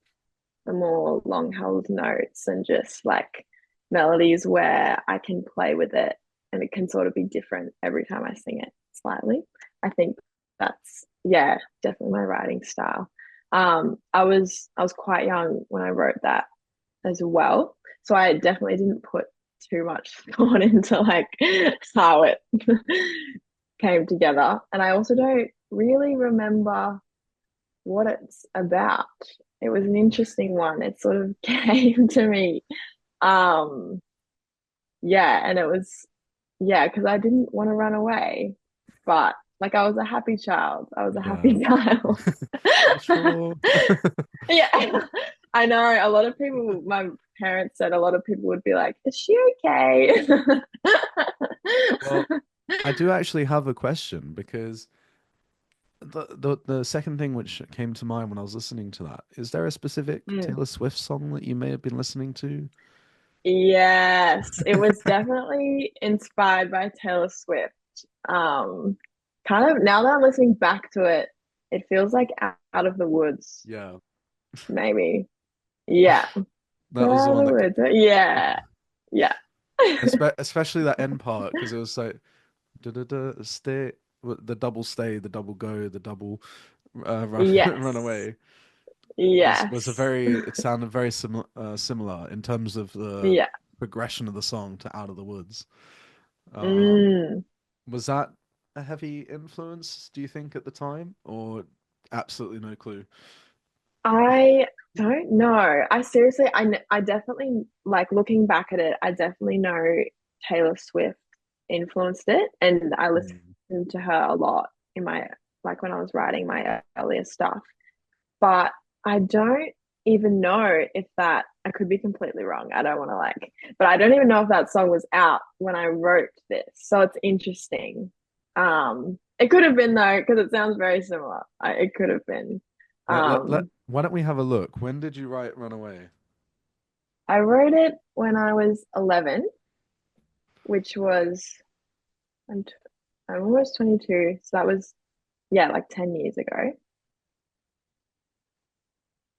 the more long held notes and just like melodies where I can play with it and it can sort of be different every time I sing it slightly. I think that's yeah, definitely my writing style. I was quite young when I wrote that as well. So I definitely didn't put too much thought into like how it came together. And I also don't really remember what it's about. It was an interesting one. It sort of came to me. Um, yeah, and it was yeah, because I didn't want to run away, but like I was a happy child. I was a Yeah, happy child. for sure. Yeah, I know. A lot of people, my parents said a lot of people would be like, "Is she okay?" Well, I do actually have a question because the second thing which came to mind when I was listening to that, is there a specific Mm. Taylor Swift song that you may have been listening to? Yes, it was definitely inspired by Taylor Swift. Um, Kind of now that I'm listening back to it, it feels like Out of the Woods, Yeah, maybe. Yeah. that was the Out of one the that, Woods. Yeah. Yeah. especially that end part, because it was like da da da stay, the double stay, the double go, the double run Yes. away was a Yes. very, it sounded very similar in terms of the Yeah. progression of the song to Out of the Woods. Um, Mm. was that a heavy influence, do you think, at the time, or absolutely no clue? I don't know. I seriously, I definitely like looking back at it, I definitely know Taylor Swift influenced it, and I Mm. listened to her a lot in my like when I was writing my earlier stuff. But I don't even know if that I could be completely wrong. I don't want to like, but I don't even know if that song was out when I wrote this. So it's interesting. It could have been though, because it sounds very similar. It could have been. Um, Why don't we have a look? When did you write Runaway? I wrote it when I was 11, which was I'm, I'm almost 22, so that was yeah, like 10 years ago.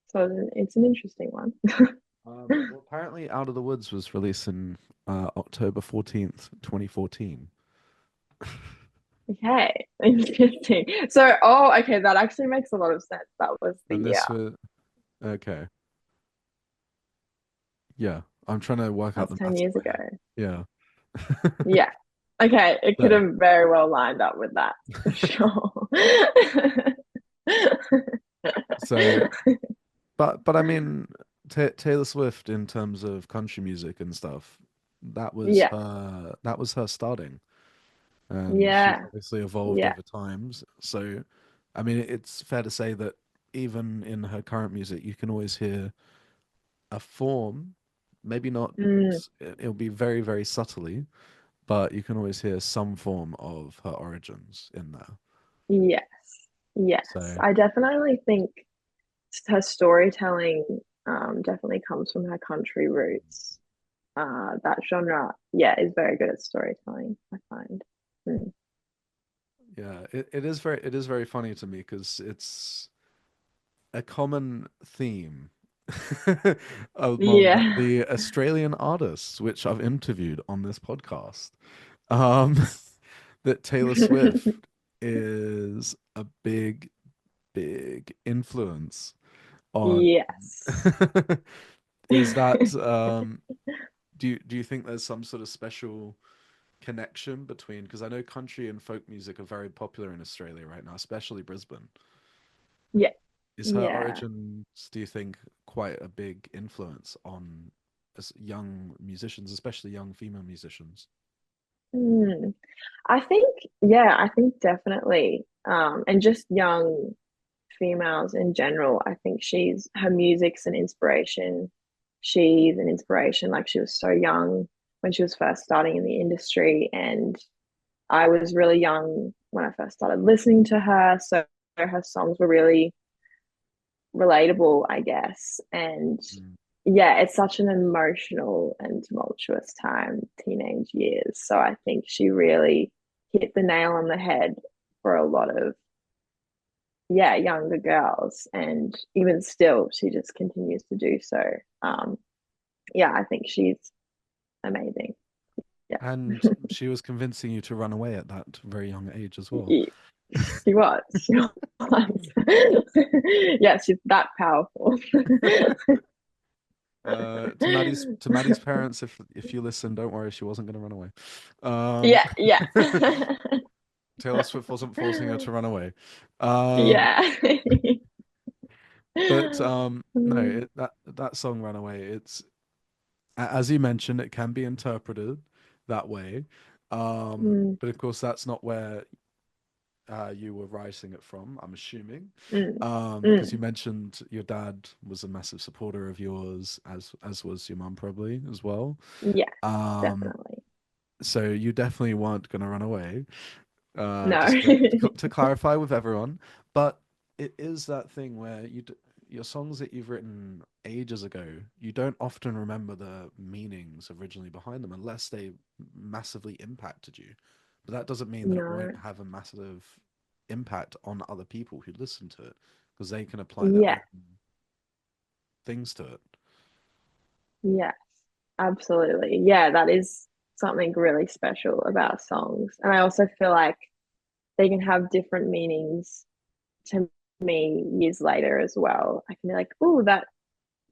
So it's an interesting one. Well, apparently Out of the Woods was released in October 14th, 2014. Okay, interesting. So, oh, okay, that actually makes a lot of sense. That was the And year. this was, okay. Yeah, I'm trying to work out That's the 10 maths in years my ago. head. Yeah. Yeah. Okay, it could So, have very well lined up with that for sure. so, but I mean, Taylor Swift in terms of country music and stuff, Yeah. that was her starting, and she's Yeah. obviously evolved Yeah. over times. So, I mean, it's fair to say that even in her current music, you can always hear a form, maybe not, Mm, it'll be very, very subtly, but you can always hear some form of her origins in there. yes. Yes. So, I definitely think her storytelling definitely comes from her country roots. That genre, yeah, is very good at storytelling, I find. Mm. yeah, it is very funny to me because it's a common theme among Yeah. the Australian artists which I've interviewed on this podcast. Um, that Taylor Swift is a big big influence on. Yes. Is that do you think there's some sort of special connection between, because I know country and folk music are very popular in Australia right now, especially Brisbane. Yeah. Is her Yeah. origins, do you think, quite a big influence on young musicians, especially young female musicians? Hmm. I think, yeah, I think definitely. And just young females in general, I think her music's an inspiration. She's an inspiration. Like she was so young when she was first starting in the industry, and I was really young when I first started listening to her. So her songs were really relatable, I guess. And Mm. yeah, it's such an emotional and tumultuous time, teenage years. So I think she really hit the nail on the head for a lot of, yeah, younger girls. And even still, she just continues to do so. Um, yeah, I think she's amazing. Yeah. And she was convincing you to run away at that very young age as well. She was. She was. Yeah, she's that powerful. To Maddie's parents, if you listen, don't worry, she wasn't going to run away. Yeah, yeah. Taylor Swift wasn't forcing her to run away. Um, Yeah. but no, Mm, that song "Runaway," as you mentioned, it can be interpreted that way. mm, But of course, that's not where you were writing it from, I'm assuming. mm, Because you mm. mentioned your dad was a massive supporter of yours, as was your mum probably as well. Yeah, Um, definitely. so you definitely weren't going to run away. No. Just to clarify with everyone, but it is that thing where your songs that you've written ages ago, you don't often remember the meanings originally behind them unless they massively impacted you. But that doesn't mean that it No. won't have a massive impact on other people who listen to it because they can apply their Yeah, own things to it. yes, absolutely. Yeah, that is something really special about songs. And I also feel like they can have different meanings to me years later as well. I can be like, oh, that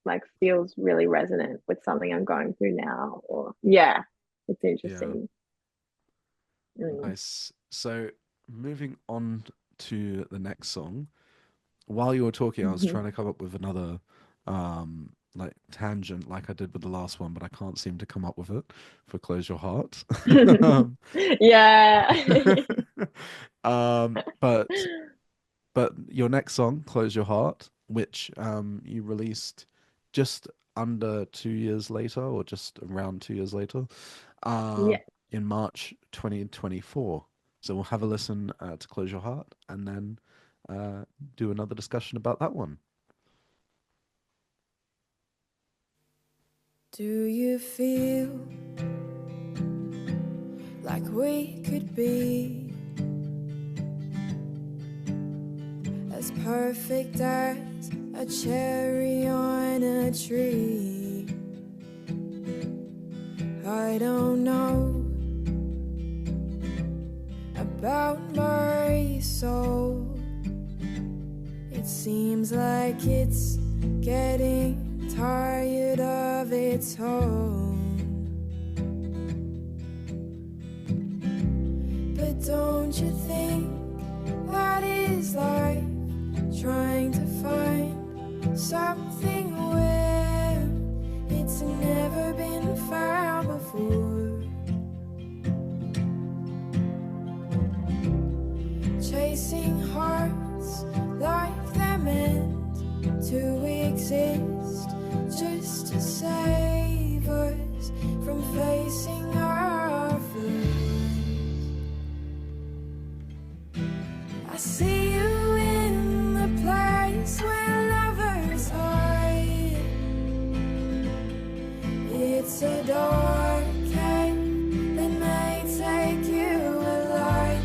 like feels really resonant with something I'm going through now. Or yeah, it's Yeah, interesting. Mm. nice. So moving on to the next song. While you were talking, I was Mhm. trying to come up with another like tangent like I did with the last one, but I can't seem to come up with it for Close Your Heart. um, Yeah. but your next song, Close Your Heart, which you released just under 2 years later, or just around 2 years later, Yeah. in March 2024. So we'll have a listen to Close Your Heart and then do another discussion about that one. Do you feel like we could be as perfect as a cherry on a tree? I don't know about my soul. It seems like it's getting tired of its home. But don't you think that is life, trying to find something where it's never been found before? Chasing hearts like they're meant to exist, just to save us from facing our fears. I see you in the place where lovers hide. It's a dark cave that may take you alive.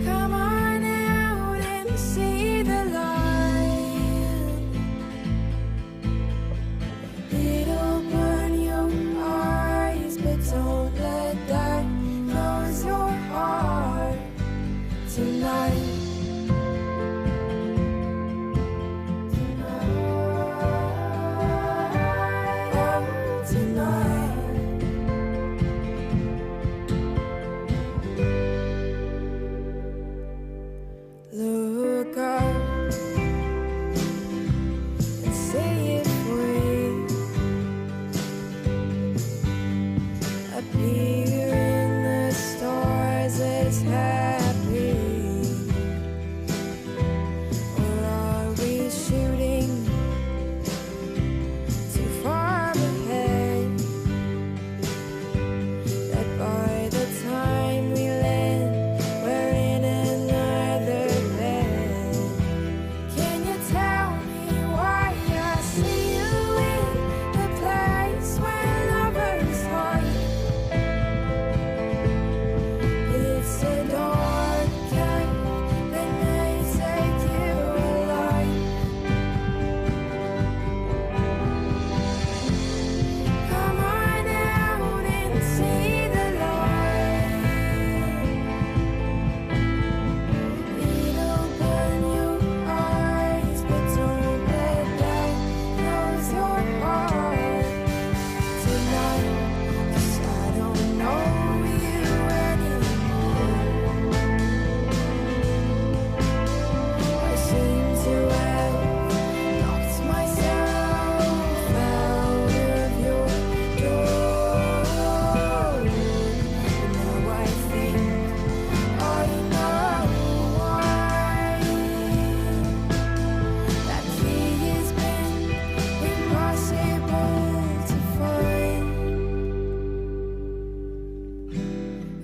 Come on out and see the light. It'll burn your eyes, but don't let that close your heart. look up and see it free. Appear in the stars as happy. Or are we shooting too far ahead? That by the time we land, we're in another bed. Can you tell me why I see you in the place where lovers hide? It's a dark cave that may take you alive. Come on out and see the light. It'll burn your eyes, but don't let that close your heart tonight. 'Cause I don't know you anymore. I seem to have locked myself out of your door. But now I think I know why. That key has been impossible to find.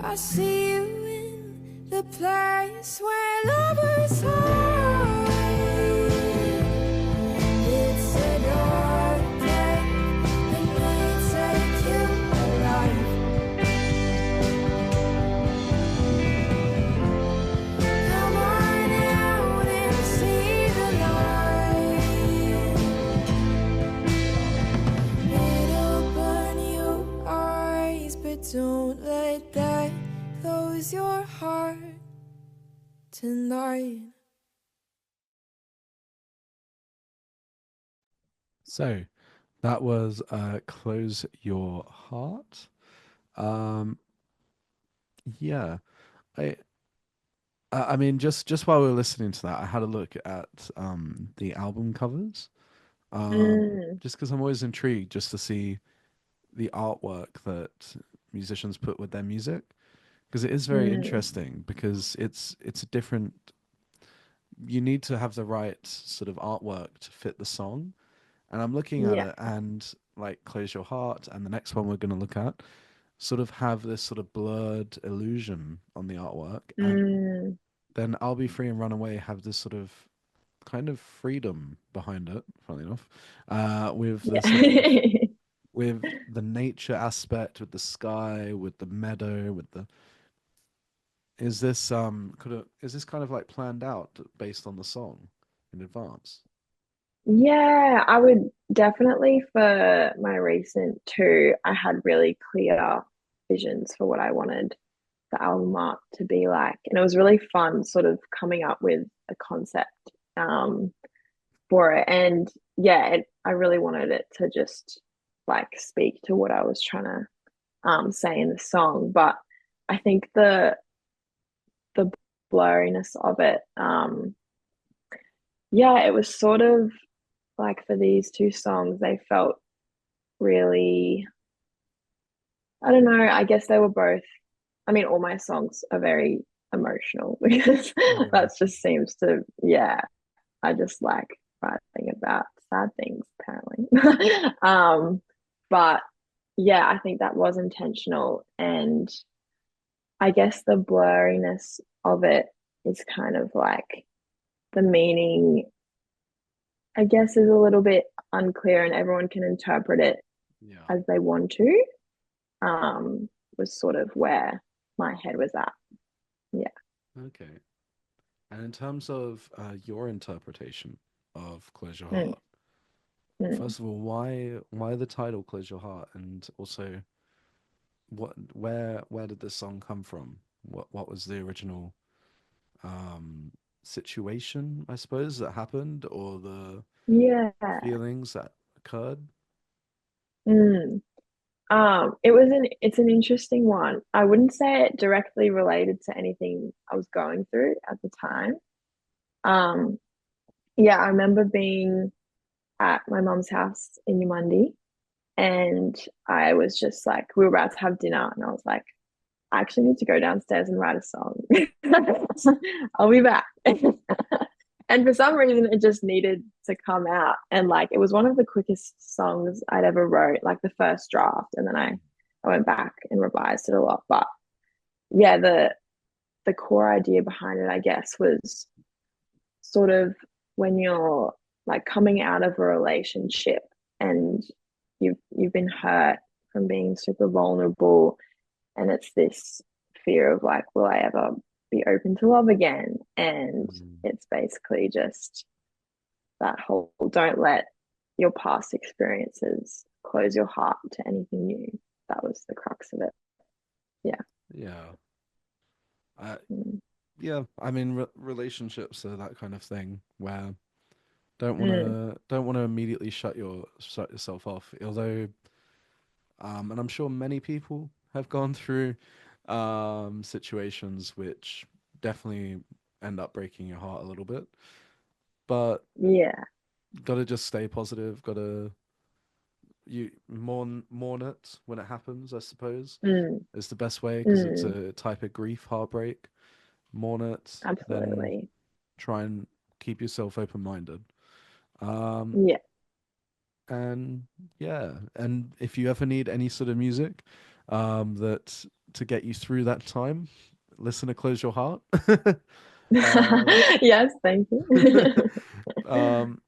I see you in the place where lovers hide. It's a dark cave that may take you alive. Come on out and see the light. It'll burn your eyes, but don't let that close your heart tonight. So that was Close Your Heart. Um, yeah. I I mean just while we were listening to that, I had a look at the album covers. Mm, Just because I'm always intrigued just to see the artwork that musicians put with their music. Because it is very mm, interesting because it's a different, you need to have the right sort of artwork to fit the song. And I'm looking at yeah. it and like Close Your Heart and the next one we're going to look at sort of have this sort of blurred illusion on the artwork. And Mm, then I'll Be Free and Run Away have this sort of kind of freedom behind it, funnily enough, with the sort of yeah. with the nature aspect, with the sky, with the meadow, with the is this kind of like planned out based on the song in advance? Yeah, I would definitely for my recent two, I had really clear visions for what I wanted the album art to be like. And it was really fun sort of coming up with a concept um for it. And yeah, I really wanted it to just like speak to what I was trying to say in the song. But I think the blurriness of it, yeah, it was sort of like for these two songs, they felt really, I don't know, I guess they were both, I mean, all my songs are very emotional because Yeah. that just seems to, yeah, I just like writing about sad things, apparently. But yeah, I think that was intentional. And I guess the blurriness of it is kind of like the meaning, I guess, is a little bit unclear and everyone can interpret it Yeah. as they want to. Was sort of where my head was at. Yeah. Okay. And in terms of your interpretation of Close Your Mm, Heart, mm. first of all, why the title Close Your Heart, and also where did this song come from? What was the original um situation, I suppose, that happened, or the Yeah. feelings that occurred? Mm. It's an interesting one. I wouldn't say it directly related to anything I was going through at the time. Um, yeah, I remember being at my mom's house in Yamundi, and I was just like, we were about to have dinner, and I was like, I actually need to go downstairs and write a song. I'll be back. And for some reason, it just needed to come out. And like, it was one of the quickest songs I'd ever wrote, like the first draft. And then I went back and revised it a lot. But yeah, the core idea behind it, I guess, was sort of when you're like coming out of a relationship and you've been hurt from being super vulnerable, and it's this fear of like, will I ever be open to love again? And Mm. it's basically just that whole don't let your past experiences close your heart to anything new. That was the crux of it. Yeah. Yeah. I, Mm. yeah, I mean, relationships are that kind of thing where Mm. don't want to immediately shut yourself off. Although, and I'm sure many people have gone through situations which definitely end up breaking your heart a little bit. But Yeah. gotta just stay positive. Gotta you mourn it when it happens. I suppose Mm. is the best way because it's Mm. a type of grief, heartbreak. Mourn it, then Absolutely. try and keep yourself open minded. Um, Yeah. and yeah, and if you ever need any sort of music, that to get you through that time, listen to Close Your Heart. um, Yes, thank you.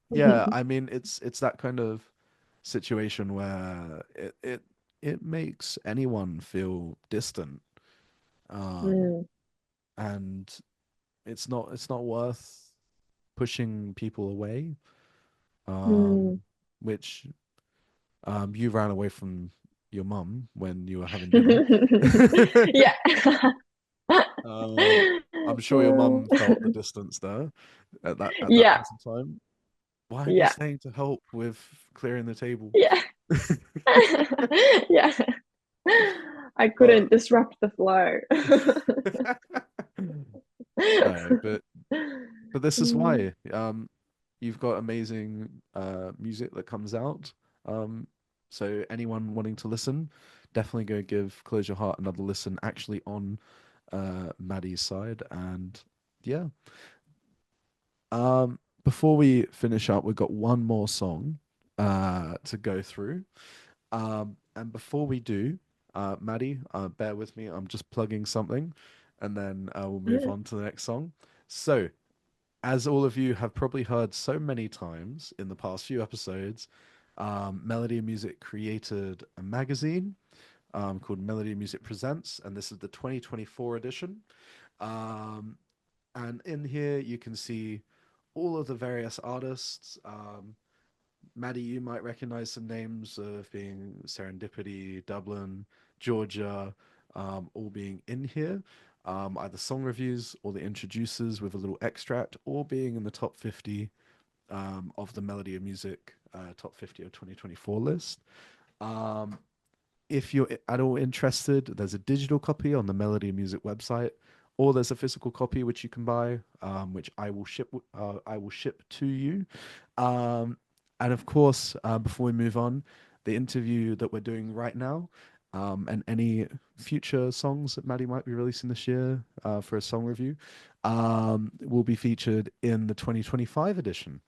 yeah, I mean it's that kind of situation where it makes anyone feel distant. Um, Mm. and it's not worth pushing people away. Mm. Which you ran away from your mum when you were having dinner. Yeah. um, I'm sure your mum felt the distance there at that Yeah. point in time. Why aren't you Yeah. staying to help with clearing the table? Yeah. Yeah. I But couldn't disrupt the flow. no, but this is Mm. why you've got amazing music that comes out. Um, so anyone wanting to listen, definitely go give Close Your Heart another listen. Actually, on Maddie's side, and yeah. Before we finish up, we've got one more song to go through. And before we do, Maddie, bear with me. I'm just plugging something, and then we'll move on to the next song. So, as all of you have probably heard so many times in the past few episodes, Melody and Music created a magazine called Melody and Music Presents, and this is the 2024 edition. Um, and in here, you can see all of the various artists. Maddie, you might recognize some names of being Serendipity, Dublin, Georgia, all being in here. Either song reviews or the introducers with a little extract, or being in the top 50 of the Melody of Music top 50 of 2024 list. Um, if you're at all interested, there's a digital copy on the Melody of Music website, or there's a physical copy which you can buy, which I will ship to you. Um, and of course, before we move on, the interview that we're doing right now, and any future songs that Maddie might be releasing this year for a song review, will be featured in the 2025 edition.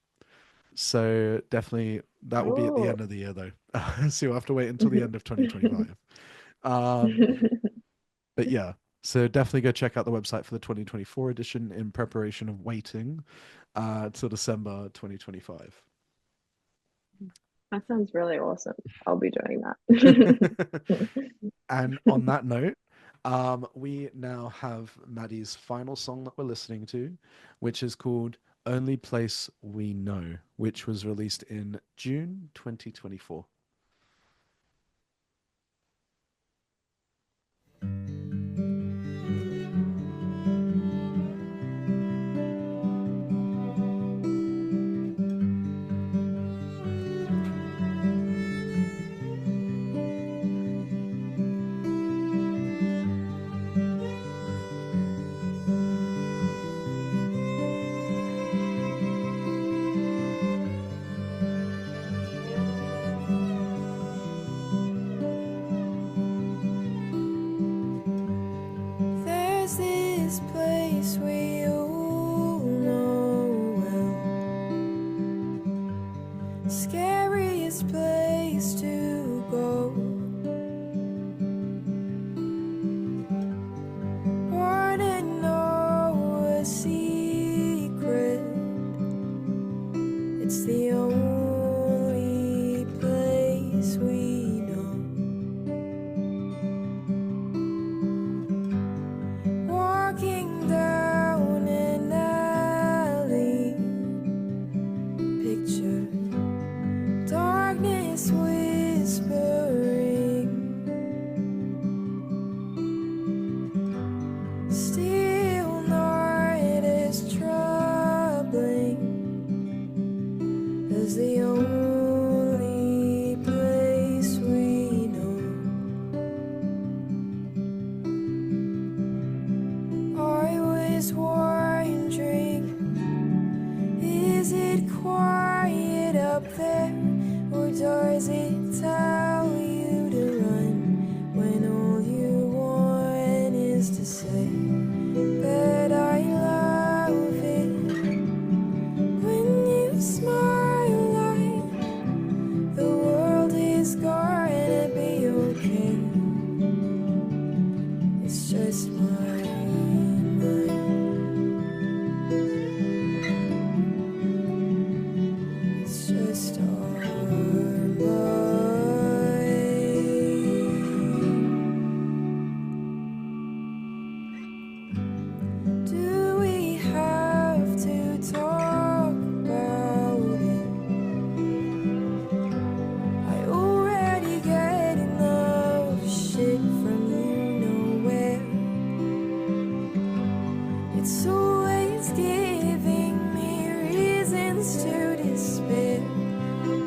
So definitely that will be at the Oh. end of the year though. So you'll have to wait until the end of 2025. Um, but yeah, so definitely go check out the website for the 2024 edition in preparation of waiting till December 2025. That sounds really awesome. I'll be doing that. And on that note, we now have Maddie's final song that we're listening to, which is called Only Place We Know, which was released in June 2024. scariest place to go. Wanna know a secret? It's the only place we know. Walking down an alley, picture darkness whispering. Still not as troubling as the only place we know. I was wondering, is it quiet up there, or does it tell you to run when all you want is to say that I love it? When you smile like the world is gonna be okay, it's just my mind. It's just our mind. Do we have to talk about it? I already get enough shit from you nowhere. It's always giving me reasons to despair,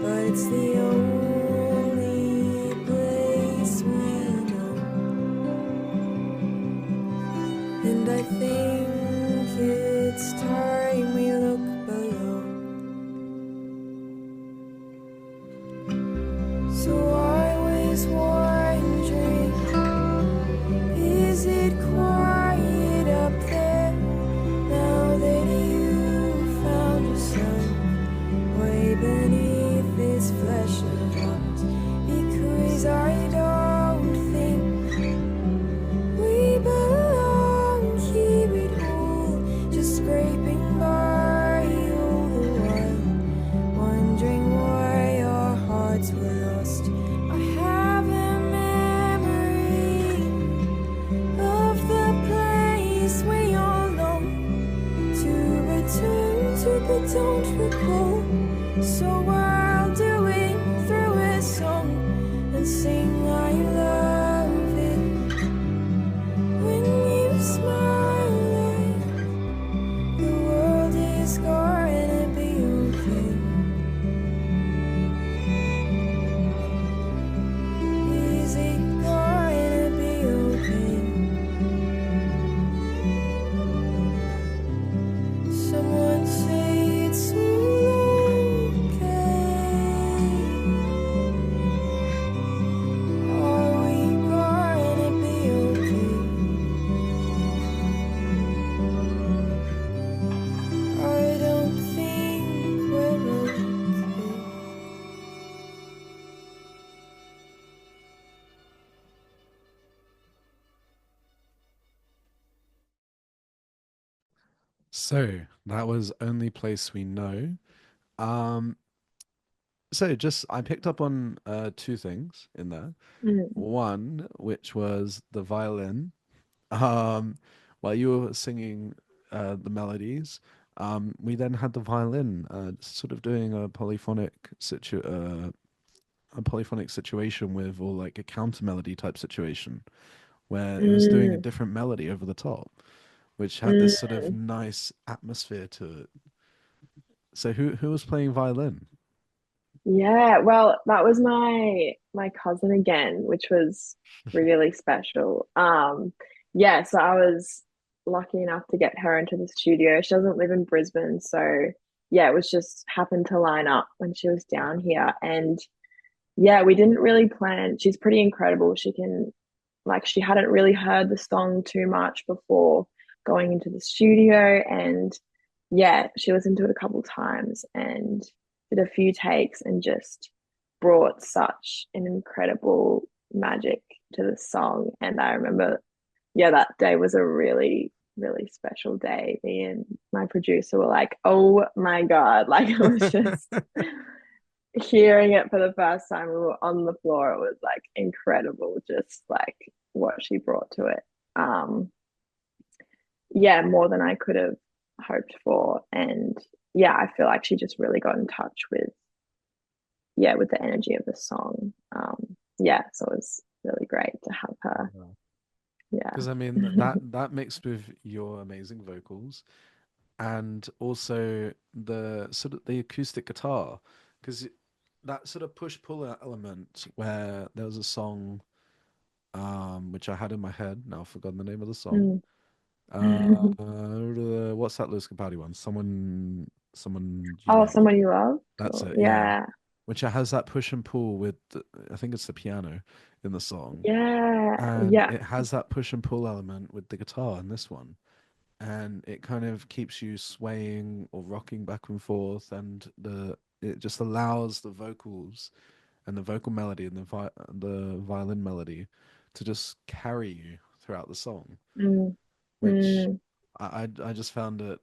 but it's the only place we know. And I think it's time we look below. So I was wondering, is it quiet up there now that you found yourself way beneath this flesh of ours? Because I don't think we belong here at all, just scraping by all the while, wondering why our hearts were lost. I have a memory of the place we all long to return to, but don't recall. So I'll do it through a song and sing I love it. When you smile like the world is gonna be okay, is it gonna be okay? Someone say it's all okay. Are we gonna be okay? I don't think we're okay. So that was Only Place We Know. Um, so just I picked up on two things in there. Mm. One, which was the violin. Um, while you were singing the melodies, we then had the violin sort of doing a polyphonic situation with, or like a counter melody type situation where it was doing a Mm. different melody over the top, which had this sort of Mm. nice atmosphere to it. So who was playing violin? Yeah, well, that was my cousin again, which was really special. Yeah, so I was lucky enough to get her into the studio. She doesn't live in Brisbane, so yeah, it was just happened to line up when she was down here. And yeah, we didn't really plan. She's pretty incredible. She can, like, she hadn't really heard the song too much before going into the studio. And yeah, she listened to it a couple times and did a few takes and just brought such an incredible magic to the song. And I remember, yeah, that day was a really, really special day. Me and my producer were like, oh my God. Like it was just hearing it for the first time. We were on the floor. It was like incredible, just like what she brought to it. Um, yeah, more than I could have hoped for. And yeah, I feel like she just really got in touch with, yeah, with the energy of the song. Yeah, so it was really great to have her. Yeah. Because I mean that mixed with your amazing vocals and also the sort of the acoustic guitar, because that sort of push pull element where there was a song which I had in my head, now I've forgotten the name of the song. Mm. What's that Lewis Capaldi one? Someone you Oh, love. someone you loved? That's Or, it, yeah. yeah. Which has that push and pull with I think it's the piano in the song. Yeah. And Yeah. it has that push and pull element with the guitar in this one. And it kind of keeps you swaying or rocking back and forth, and the it just allows the vocals and the vocal melody and the violin melody to just carry you throughout the song, Mm. which Mm. I just found it.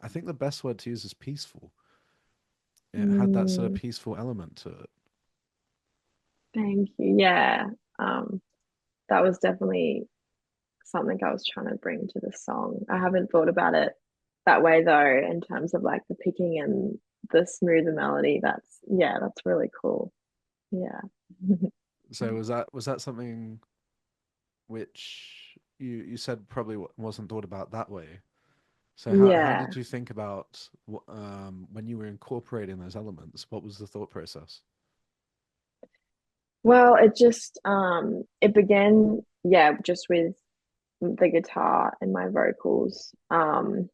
I think the best word to use is peaceful. It had that sort of Mm. peaceful element to it. Thank you. Yeah. Um, that was definitely something I was trying to bring to the song. I haven't thought about it that way though, in terms of like the picking and the smoother melody. That's yeah, that's really cool. Yeah. So was that something which you said probably wasn't thought about that way? So how Yeah. did you think about when you were incorporating those elements? What was the thought process? Well, it just it began, yeah, just with the guitar and my vocals. And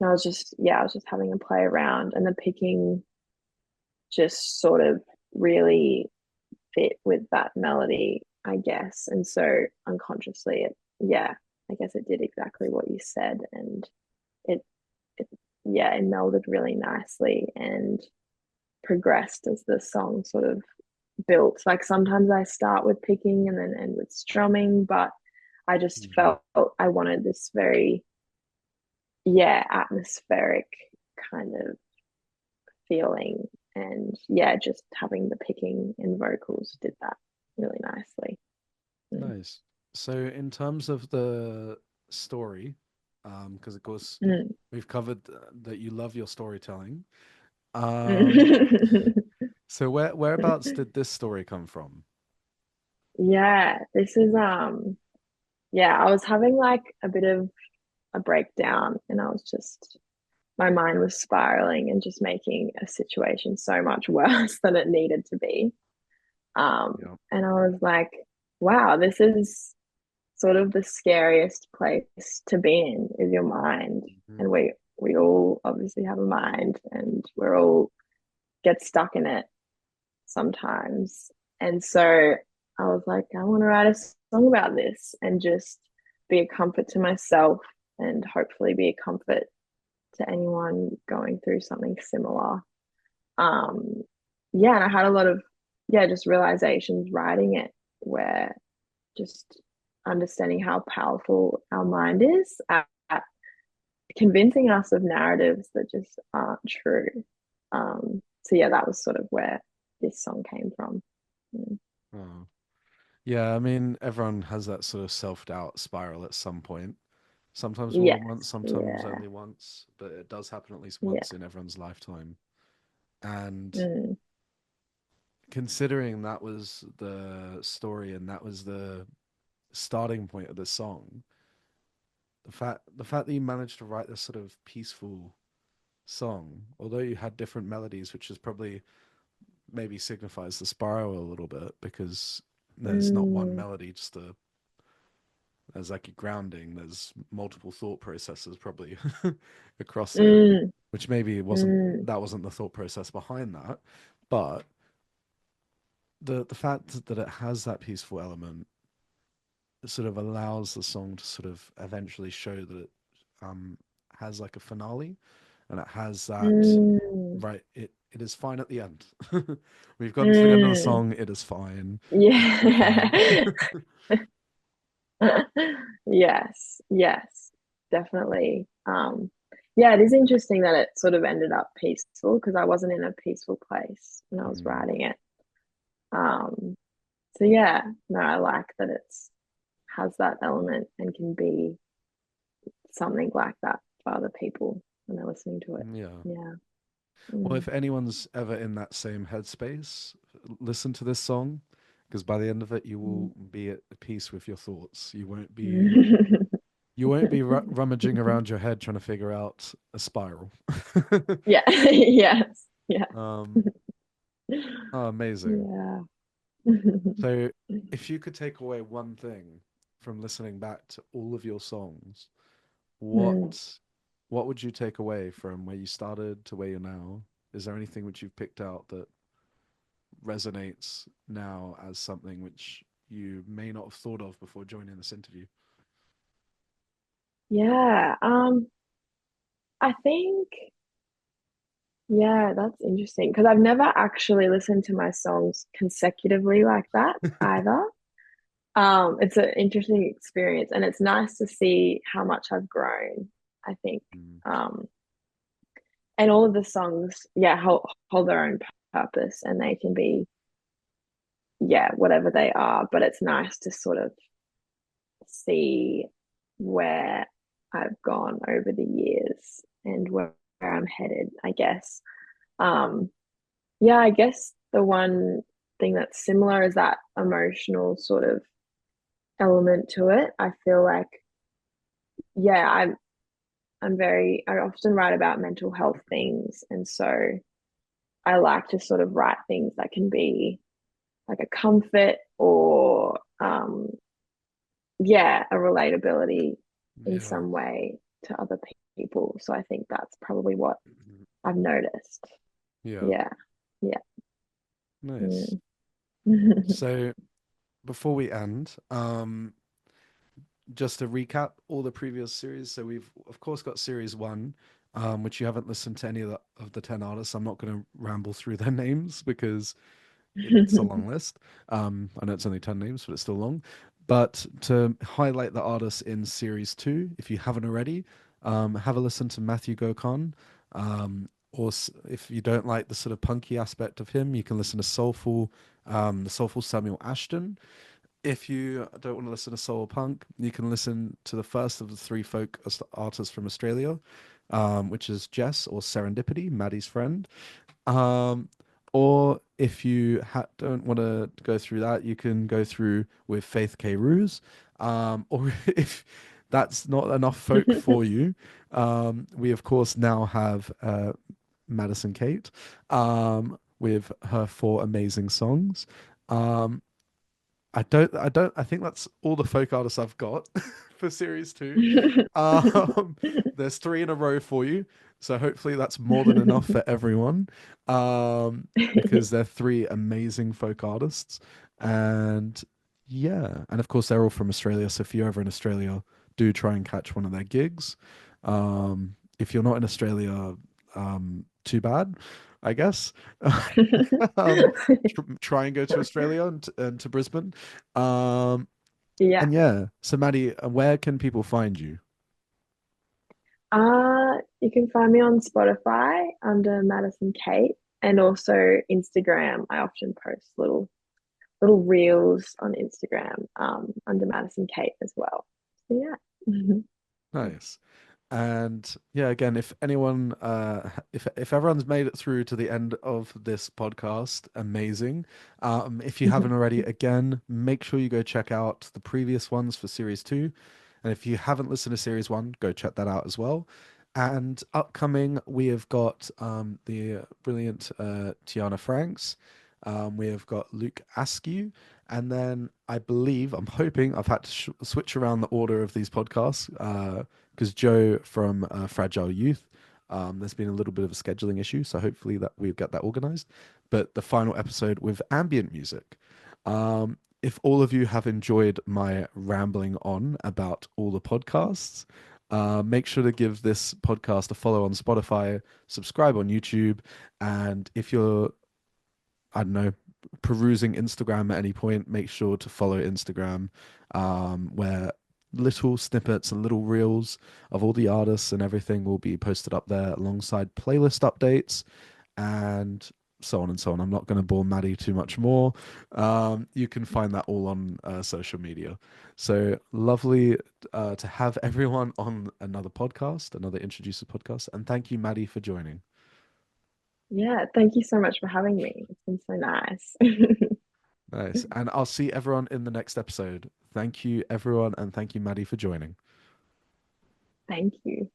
I was just, yeah, I was just having a play around and the picking just sort of really fit with that melody, I guess. And so unconsciously it, yeah, I guess it did exactly what you said. And it, it yeah, it melded really nicely and progressed as the song sort of built. Like sometimes I start with picking and then end with strumming, but I just Mhm. felt I wanted this very, yeah, atmospheric kind of feeling. And yeah, just having the picking and vocals did that really nicely. Mm. Nice. So in terms of the story, because of course Mm. we've covered that you love your storytelling. Um, Mm. so whereabouts did this story come from? Yeah, this is yeah, I was having like a bit of a breakdown and I was just my mind was spiraling and just making a situation so much worse than it needed to be. Yeah. And I was like, wow, this is sort of the scariest place to be in is your mind. Mhm. And we all obviously have a mind and we're all get stuck in it sometimes. And so I was like, I want to write a song about this and just be a comfort to myself and hopefully be a comfort to anyone going through something similar. Um, yeah, and I had a lot of, yeah, just realizations writing it where just understanding how powerful our mind is at convincing us of narratives that just aren't true. So yeah, that was sort of where this song came from. Mm. Oh. Yeah, I mean, everyone has that sort of self-doubt spiral at some point. Sometimes more than once, Yes, sometimes yeah, only once, but it does happen at least yeah, once in everyone's lifetime. And mm, considering that was the story and that was the starting point of the song, the fact that you managed to write this sort of peaceful song, although you had different melodies, which is probably maybe signifies the spiral a little bit because there's not one mm, melody, just a there's like a grounding, there's multiple thought processes probably across it, mm, which maybe it wasn't mm, that wasn't the thought process behind that, but the fact that it has that peaceful element sort of allows the song to sort of eventually show that it um has like a finale, and it has that Mm, right. It is fine at the end. We've gotten to the end of the mm, song. It is fine. We're fine. yeah. Yes, yes, definitely. Yeah, it is interesting that it sort of ended up peaceful because I wasn't in a peaceful place when I was Mm, writing it. Um, so yeah, no, I like that it's has that element and can be something like that for other people when they're listening to it. yeah. Yeah. Well, Mm. if anyone's ever in that same headspace, listen to this song because by the end of it, you will be at peace with your thoughts. You won't be rummaging around your head trying to figure out a spiral. Yeah. Yes. Yeah. um, oh, amazing. Yeah. So, if you could take away one thing from listening back to all of your songs, Mm. what what would you take away from where you started to where you're now? Is there anything which you've picked out that resonates now as something which you may not have thought of before joining this interview? Yeah. I think, yeah, that's interesting because I've never actually listened to my songs consecutively like that either. It's an interesting experience and it's nice to see how much I've grown, I think. Mm, Um, and all of the songs, yeah, hold their own purpose and they can be, yeah, whatever they are, but it's nice to sort of see where I've gone over the years and where I'm headed, I guess. Um, yeah, I guess the one thing that's similar is that emotional sort of element to it. I feel like, yeah, I often write about mental health things. And so I like to sort of write things that can be like a comfort or, yeah, a relatability in yeah. some way to other people. So I think that's probably what I've noticed. Yeah. Yeah. Yeah. Nice. Mm. So before we end, just to recap all the previous series. So we've of course got series one, which you haven't listened to any of the 10 artists. I'm not going to ramble through their names because it's a long list. I know it's only 10 names, but it's still long. But to highlight the artists in series two, if you haven't already, have a listen to Matthew Gokon. If you don't like the sort of punky aspect of him, you can listen to the soulful Samuel Ashton. If you don't want to listen to soul punk, you can listen to the first of the three folk artists from Australia, which is Jess or Serendipity, Maddie's friend. Um, or if you don't want to go through that, you can go through with Faith K. Ruse. Or if that's not enough folk for you, we of course now have Maddison Kate with her four amazing songs. Um, I think that's all the folk artists I've got for series two. Um, there's three in a row for you, so hopefully that's more than enough for everyone. Because they're three amazing folk artists, and yeah, and of course they're all from Australia. So if you're ever in Australia, do try and catch one of their gigs. If you're not in Australia, too bad, I guess. um, try and go to Australia and to Brisbane. Um, Yeah. and yeah, so Maddie, where can people find you? You can find me on Spotify under Maddison Kate and also Instagram. I often post little reels on Instagram under Maddison Kate as well. So yeah. Nice. And yeah, again, if anyone, if everyone's made it through to the end of this podcast, amazing. If you haven't already, again, make sure you go check out the previous ones for series two. And if you haven't listened to series one, go check that out as well. And upcoming, we have got the brilliant Tiana Franks. We have got Luke Askew. And then I believe, I'm hoping, I've had to switch around the order of these podcasts because Joe from Fragile Youth, there's been a little bit of a scheduling issue. So hopefully that we'll get that organized. But the final episode with ambient music. If all of you have enjoyed my rambling on about all the podcasts, Make sure to give this podcast a follow on Spotify, subscribe on YouTube, and if you're, I don't know, perusing Instagram at any point, make sure to follow Instagram, where little snippets and little reels of all the artists and everything will be posted up there alongside playlist updates and so on and so on. I'm not going to bore Maddie too much more. You can find that all on social media. So lovely to have everyone on another podcast, another Introducer podcast. And thank you, Maddie, for joining. Yeah, thank you so much for having me. It's been so nice. Nice. And I'll see everyone in the next episode. Thank you, everyone. And thank you, Maddie, for joining. Thank you.